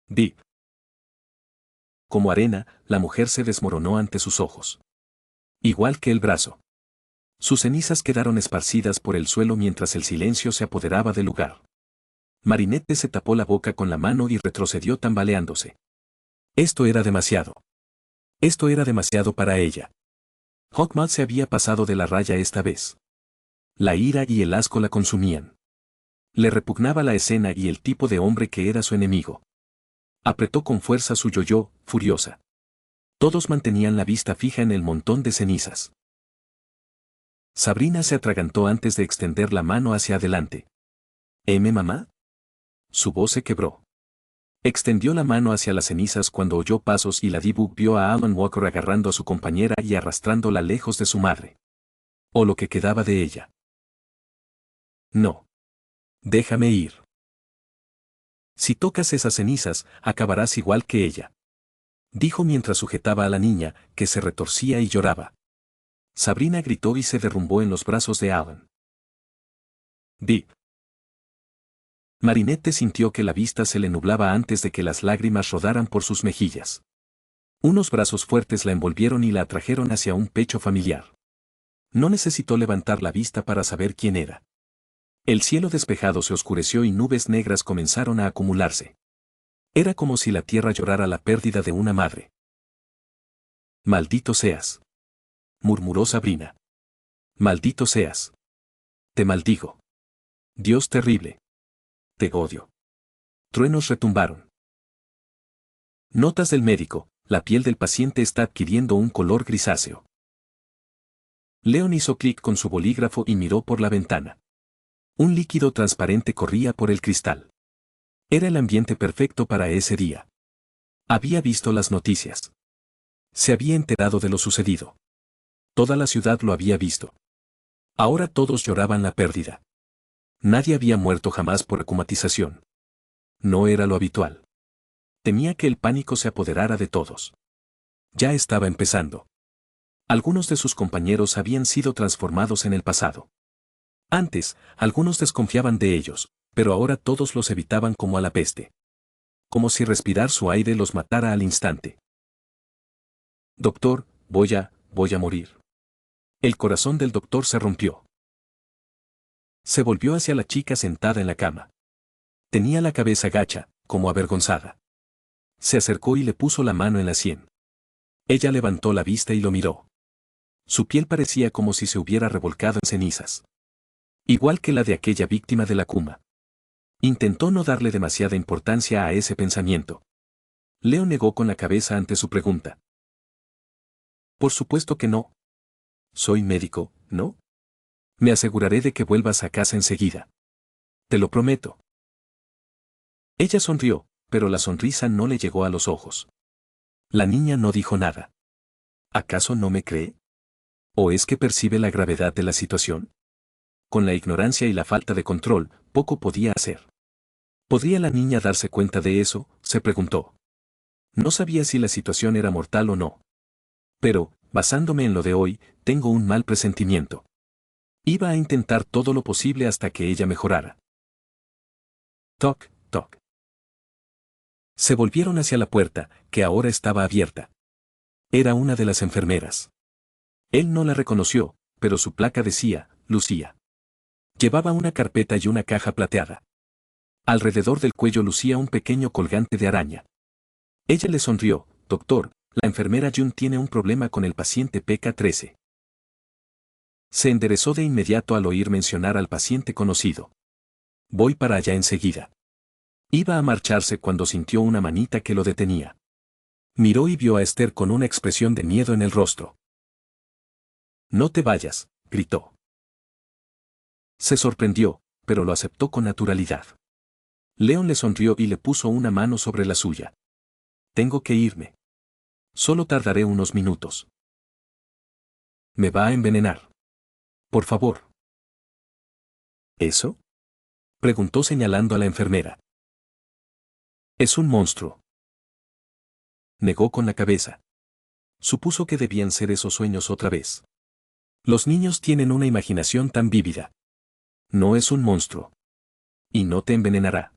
S1: Deep. Como arena, la mujer se desmoronó ante sus ojos. Igual que el brazo. Sus cenizas quedaron esparcidas por el suelo mientras el silencio se apoderaba del lugar. Marinette se tapó la boca con la mano y retrocedió tambaleándose. Esto era demasiado. Esto era demasiado para ella. Hawkmoth se había pasado de la raya esta vez. La ira y el asco la consumían. Le repugnaba la escena y el tipo de hombre que era su enemigo. Apretó con fuerza su yo-yo, furiosa. Todos mantenían la vista fija en el montón de cenizas. Sabrina se atragantó antes de extender la mano hacia adelante. Mamá? Su voz se quebró. Extendió la mano hacia las cenizas cuando oyó pasos y Ladybug vio a Alan Walker agarrando a su compañera y arrastrándola lejos de su madre. O lo que quedaba de ella. No. Déjame ir. Si tocas esas cenizas, acabarás igual que ella. Dijo mientras sujetaba a la niña, que se retorcía y lloraba. Sabrina gritó y se derrumbó en los brazos de Alan. Deep. Marinette sintió que la vista se le nublaba antes de que las lágrimas rodaran por sus mejillas. Unos brazos fuertes la envolvieron y la atrajeron hacia un pecho familiar. No necesitó levantar la vista para saber quién era. El cielo despejado se oscureció y nubes negras comenzaron a acumularse. Era como si la tierra llorara la pérdida de una madre. Maldito seas, murmuró Sabrina. Maldito seas. Te maldigo. Dios terrible. Te odio. Truenos retumbaron. Notas del médico: la piel del paciente está adquiriendo un color grisáceo. Leon hizo clic con su bolígrafo y miró por la ventana. Un líquido transparente corría por el cristal. Era el ambiente perfecto para ese día. Había visto las noticias. Se había enterado de lo sucedido. Toda la ciudad lo había visto. Ahora todos lloraban la pérdida. Nadie había muerto jamás por acumatización. No era lo habitual. Temía que el pánico se apoderara de todos. Ya estaba empezando. Algunos de sus compañeros habían sido transformados en el pasado. Antes, algunos desconfiaban de ellos, pero ahora todos los evitaban como a la peste. Como si respirar su aire los matara al instante. Doctor, voy a morir. El corazón del doctor se rompió. Se volvió hacia la chica sentada en la cama. Tenía la cabeza gacha, como avergonzada. Se acercó y le puso la mano en la sien. Ella levantó la vista y lo miró. Su piel parecía como si se hubiera revolcado en cenizas. Igual que la de aquella víctima de la cuma. Intentó no darle demasiada importancia a ese pensamiento. Leo negó con la cabeza ante su pregunta. Por supuesto que no. Soy médico, ¿no? Me aseguraré de que vuelvas a casa enseguida. Te lo prometo. Ella sonrió, pero la sonrisa no le llegó a los ojos. La niña no dijo nada. ¿Acaso no me cree? ¿O es que percibe la gravedad de la situación? Con la ignorancia y la falta de control, poco podía hacer. ¿Podría la niña darse cuenta de eso?, se preguntó. No sabía si la situación era mortal o no. Pero, basándome en lo de hoy, tengo un mal presentimiento. Iba a intentar todo lo posible hasta que ella mejorara. Toc, toc. Se volvieron hacia la puerta, que ahora estaba abierta. Era una de las enfermeras. Él no la reconoció, pero su placa decía, Lucía. Llevaba una carpeta y una caja plateada. Alrededor del cuello lucía un pequeño colgante de araña. Ella le sonrió. Doctor, la enfermera Jun tiene un problema con el paciente PK-13. Se enderezó de inmediato al oír mencionar al paciente conocido. Voy para allá enseguida. Iba a marcharse cuando sintió una manita que lo detenía. Miró y vio a Esther con una expresión de miedo en el rostro. No te vayas, gritó. Se sorprendió, pero lo aceptó con naturalidad. Leon le sonrió y le puso una mano sobre la suya. Tengo que irme. Solo tardaré unos minutos. ¿Me va a envenenar? Por favor. ¿Eso?, preguntó señalando a la enfermera. Es un monstruo. Negó con la cabeza. Supuso que debían ser esos sueños otra vez. Los niños tienen una imaginación tan vívida. No es un monstruo. Y no te envenenará.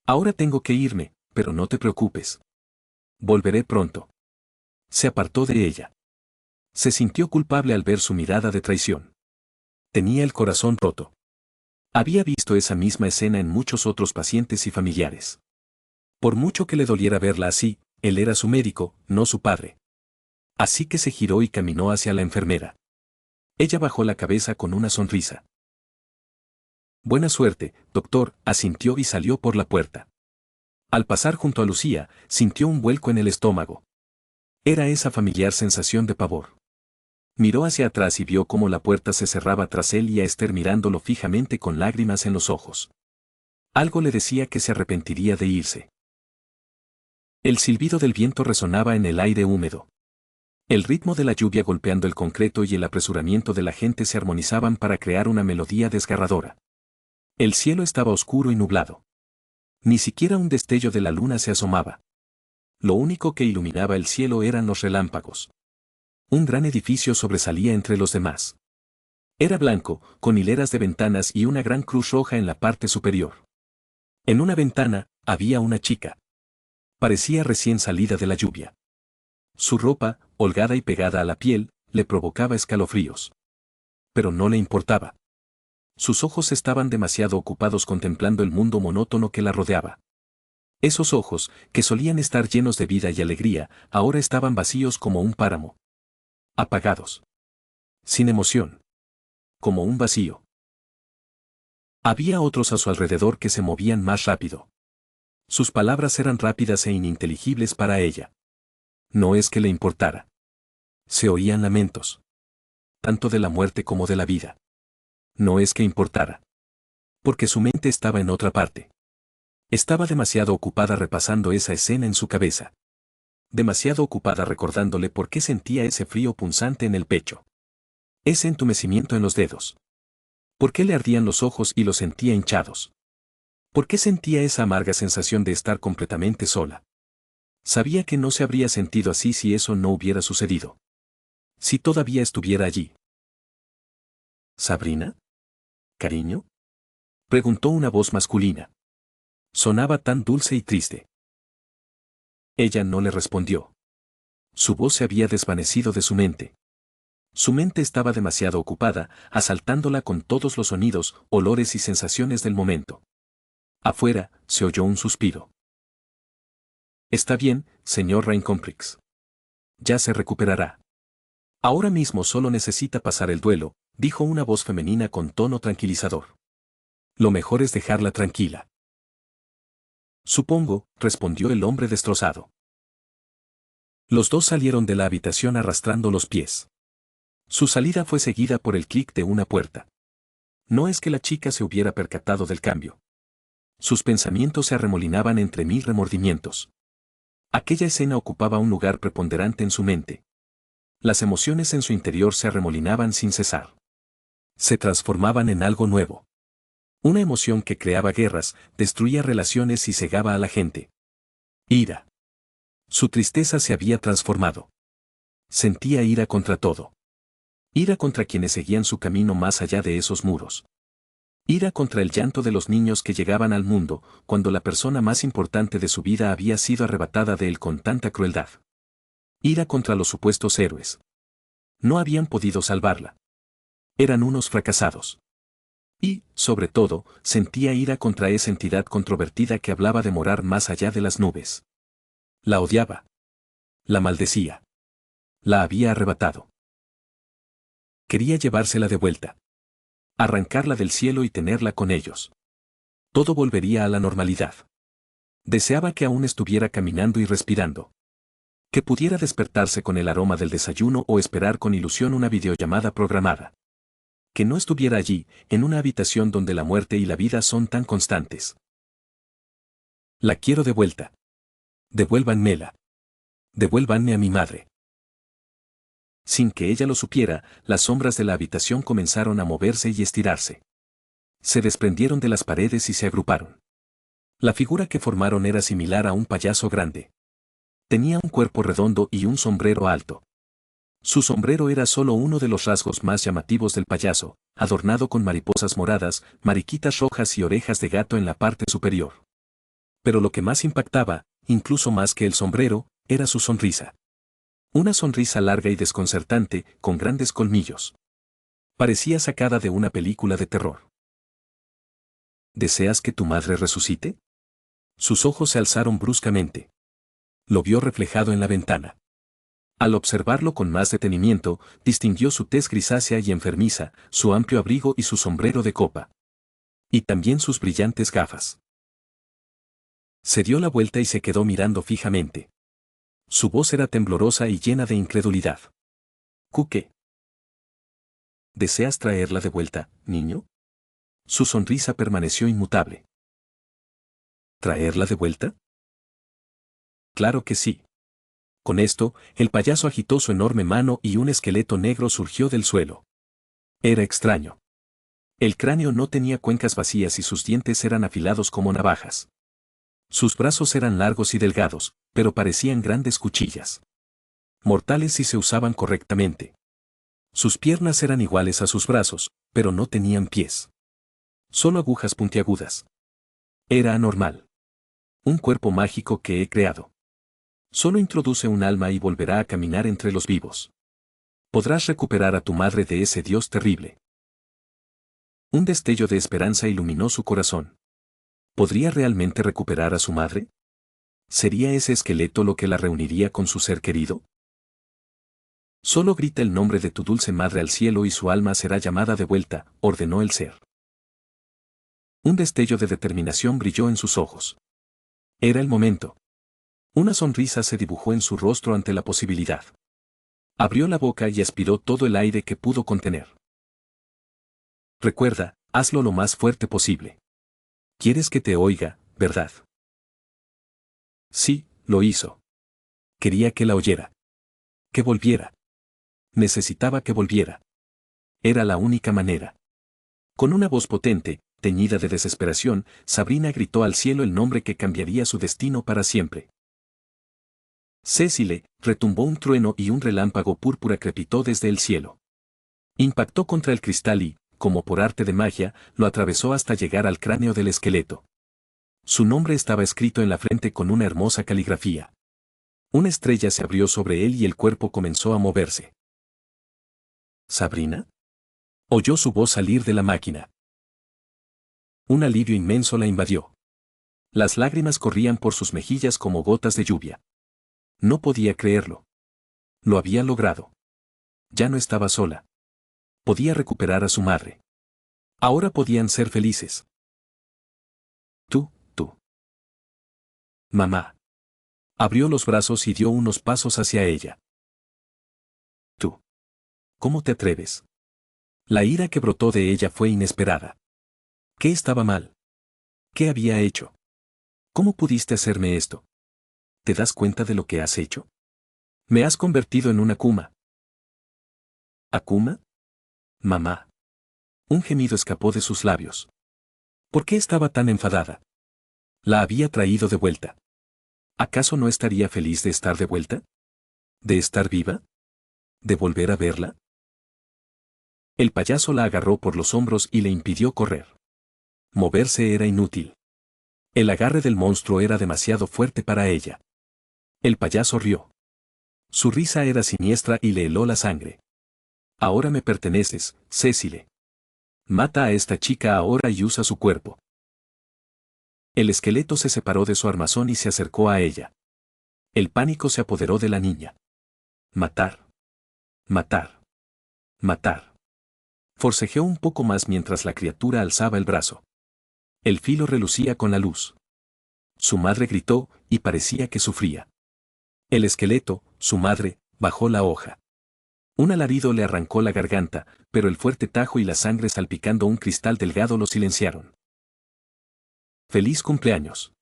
S1: Ahora tengo que irme, pero no te preocupes. Volveré pronto. Se apartó de ella. Se sintió culpable al ver su mirada de traición. Tenía el corazón roto. Había visto esa misma escena en muchos otros pacientes y familiares. Por mucho que le doliera verla así, él era su médico, no su padre. Así que se giró y caminó hacia la enfermera. Ella bajó la cabeza con una sonrisa. Buena suerte, doctor, asintió y salió por la puerta. Al pasar junto a Lucía, sintió un vuelco en el estómago. Era esa familiar sensación de pavor. Miró hacia atrás y vio cómo la puerta se cerraba tras él y a Esther mirándolo fijamente con lágrimas en los ojos. Algo le decía que se arrepentiría de irse. El silbido del viento resonaba en el aire húmedo. El ritmo de la lluvia golpeando el concreto y el apresuramiento de la gente se armonizaban para crear una melodía desgarradora. El cielo estaba oscuro y nublado. Ni siquiera un destello de la luna se asomaba. Lo único que iluminaba el cielo eran los relámpagos. Un gran edificio sobresalía entre los demás. Era blanco, con hileras de ventanas y una gran cruz roja en la parte superior. En una ventana, había una chica. Parecía recién salida de la lluvia. Su ropa, holgada y pegada a la piel, le provocaba escalofríos. Pero no le importaba. Sus ojos estaban demasiado ocupados contemplando el mundo monótono que la rodeaba. Esos ojos, que solían estar llenos de vida y alegría, ahora estaban vacíos como un páramo. Apagados. Sin emoción. Como un vacío. Había otros a su alrededor que se movían más rápido. Sus palabras eran rápidas e ininteligibles para ella. No es que le importara. Se oían lamentos. Tanto de la muerte como de la vida. No es que importara. Porque su mente estaba en otra parte. Estaba demasiado ocupada repasando esa escena en su cabeza. Demasiado ocupada recordándole por qué sentía ese frío punzante en el pecho. Ese entumecimiento en los dedos. ¿Por qué le ardían los ojos y los sentía hinchados? ¿Por qué sentía esa amarga sensación de estar completamente sola? Sabía que no se habría sentido así si eso no hubiera sucedido. Si todavía estuviera allí. ¿Sabrina? ¿Cariño? Preguntó una voz masculina. Sonaba tan dulce y triste. Ella no le respondió. Su voz se había desvanecido de su mente. Su mente estaba demasiado ocupada, asaltándola con todos los sonidos, olores y sensaciones del momento. Afuera, se oyó un suspiro. Está bien, señor Raincomprix. Ya se recuperará. Ahora mismo solo necesita pasar el duelo, dijo una voz femenina con tono tranquilizador. Lo mejor es dejarla tranquila. Supongo, respondió el hombre destrozado. Los dos salieron de la habitación arrastrando los pies. Su salida fue seguida por el clic de una puerta. No es que la chica se hubiera percatado del cambio. Sus pensamientos se arremolinaban entre mil remordimientos. Aquella escena ocupaba un lugar preponderante en su mente. Las emociones en su interior se arremolinaban sin cesar. Se transformaban en algo nuevo. Una emoción que creaba guerras, destruía relaciones y cegaba a la gente. Ira. Su tristeza se había transformado. Sentía ira contra todo. Ira contra quienes seguían su camino más allá de esos muros. Ira contra el llanto de los niños que llegaban al mundo, cuando la persona más importante de su vida había sido arrebatada de él con tanta crueldad. Ira contra los supuestos héroes. No habían podido salvarla. Eran unos fracasados. Y, sobre todo, sentía ira contra esa entidad controvertida que hablaba de morar más allá de las nubes. La odiaba. La maldecía. La había arrebatado. Quería llevársela de vuelta. Arrancarla del cielo y tenerla con ellos. Todo volvería a la normalidad. Deseaba que aún estuviera caminando y respirando. Que pudiera despertarse con el aroma del desayuno o esperar con ilusión una videollamada programada. Que no estuviera allí, en una habitación donde la muerte y la vida son tan constantes. La quiero de vuelta. Devuélvanmela. Devuélvanme a mi madre. Sin que ella lo supiera, las sombras de la habitación comenzaron a moverse y estirarse. Se desprendieron de las paredes y se agruparon. La figura que formaron era similar a un payaso grande. Tenía un cuerpo redondo y un sombrero alto. Su sombrero era solo uno de los rasgos más llamativos del payaso, adornado con mariposas moradas, mariquitas rojas y orejas de gato en la parte superior. Pero lo que más impactaba, incluso más que el sombrero, era su sonrisa. Una sonrisa larga y desconcertante, con grandes colmillos. Parecía sacada de una película de terror. ¿Deseas que tu madre resucite? Sus ojos se alzaron bruscamente. Lo vio reflejado en la ventana. Al observarlo con más detenimiento, distinguió su tez grisácea y enfermiza, su amplio abrigo y su sombrero de copa. Y también sus brillantes gafas. Se dio la vuelta y se quedó mirando fijamente. Su voz era temblorosa y llena de incredulidad. ¿Qué? ¿Deseas traerla de vuelta, niño? Su sonrisa permaneció inmutable. ¿Traerla de vuelta? Claro que sí. Con esto, el payaso agitó su enorme mano y un esqueleto negro surgió del suelo. Era extraño. El cráneo no tenía cuencas vacías y sus dientes eran afilados como navajas. Sus brazos eran largos y delgados, pero parecían grandes cuchillas. Mortales si se usaban correctamente. Sus piernas eran iguales a sus brazos, pero no tenían pies. Solo agujas puntiagudas. Era anormal. Un cuerpo mágico que he creado. Solo introduce un alma y volverá a caminar entre los vivos. Podrás recuperar a tu madre de ese dios terrible. Un destello de esperanza iluminó su corazón. ¿Podría realmente recuperar a su madre? ¿Sería ese esqueleto lo que la reuniría con su ser querido? Solo grita el nombre de tu dulce madre al cielo y su alma será llamada de vuelta, ordenó el ser. Un destello de determinación brilló en sus ojos. Era el momento. Una sonrisa se dibujó en su rostro ante la posibilidad. Abrió la boca y aspiró todo el aire que pudo contener. Recuerda, hazlo lo más fuerte posible. Quieres que te oiga, ¿verdad? Sí, lo hizo. Quería que la oyera. Que volviera. Necesitaba que volviera. Era la única manera. Con una voz potente, teñida de desesperación, Sabrina gritó al cielo el nombre que cambiaría su destino para siempre. Cécile, retumbó un trueno y un relámpago púrpura crepitó desde el cielo. Impactó contra el cristal y, como por arte de magia, lo atravesó hasta llegar al cráneo del esqueleto. Su nombre estaba escrito en la frente con una hermosa caligrafía. Una estrella se abrió sobre él y el cuerpo comenzó a moverse. ¿Sabrina? Oyó su voz salir de la máquina. Un alivio inmenso la invadió. Las lágrimas corrían por sus mejillas como gotas de lluvia. No podía creerlo. Lo había logrado. Ya no estaba sola. Podía recuperar a su madre. Ahora podían ser felices. Tú. Mamá. Abrió los brazos y dio unos pasos hacia ella. Tú. ¿Cómo te atreves? La ira que brotó de ella fue inesperada. ¿Qué estaba mal? ¿Qué había hecho? ¿Cómo pudiste hacerme esto? ¿Te das cuenta de lo que has hecho? Me has convertido en una Akuma. ¿Akuma? Mamá. Un gemido escapó de sus labios. ¿Por qué estaba tan enfadada? La había traído de vuelta. ¿Acaso no estaría feliz de estar de vuelta? ¿De estar viva? ¿De volver a verla? El payaso la agarró por los hombros y le impidió correr. Moverse era inútil. El agarre del monstruo era demasiado fuerte para ella. El payaso rió. Su risa era siniestra y le heló la sangre. Ahora me perteneces, Cécile. Mata a esta chica ahora y usa su cuerpo. El esqueleto se separó de su armazón y se acercó a ella. El pánico se apoderó de la niña. Matar. Matar. Matar. Forcejeó un poco más mientras la criatura alzaba el brazo. El filo relucía con la luz. Su madre gritó, y parecía que sufría. El esqueleto, su madre, bajó la hoja. Un alarido le arrancó la garganta, pero el fuerte tajo y la sangre salpicando un cristal delgado lo silenciaron. ¡Feliz cumpleaños!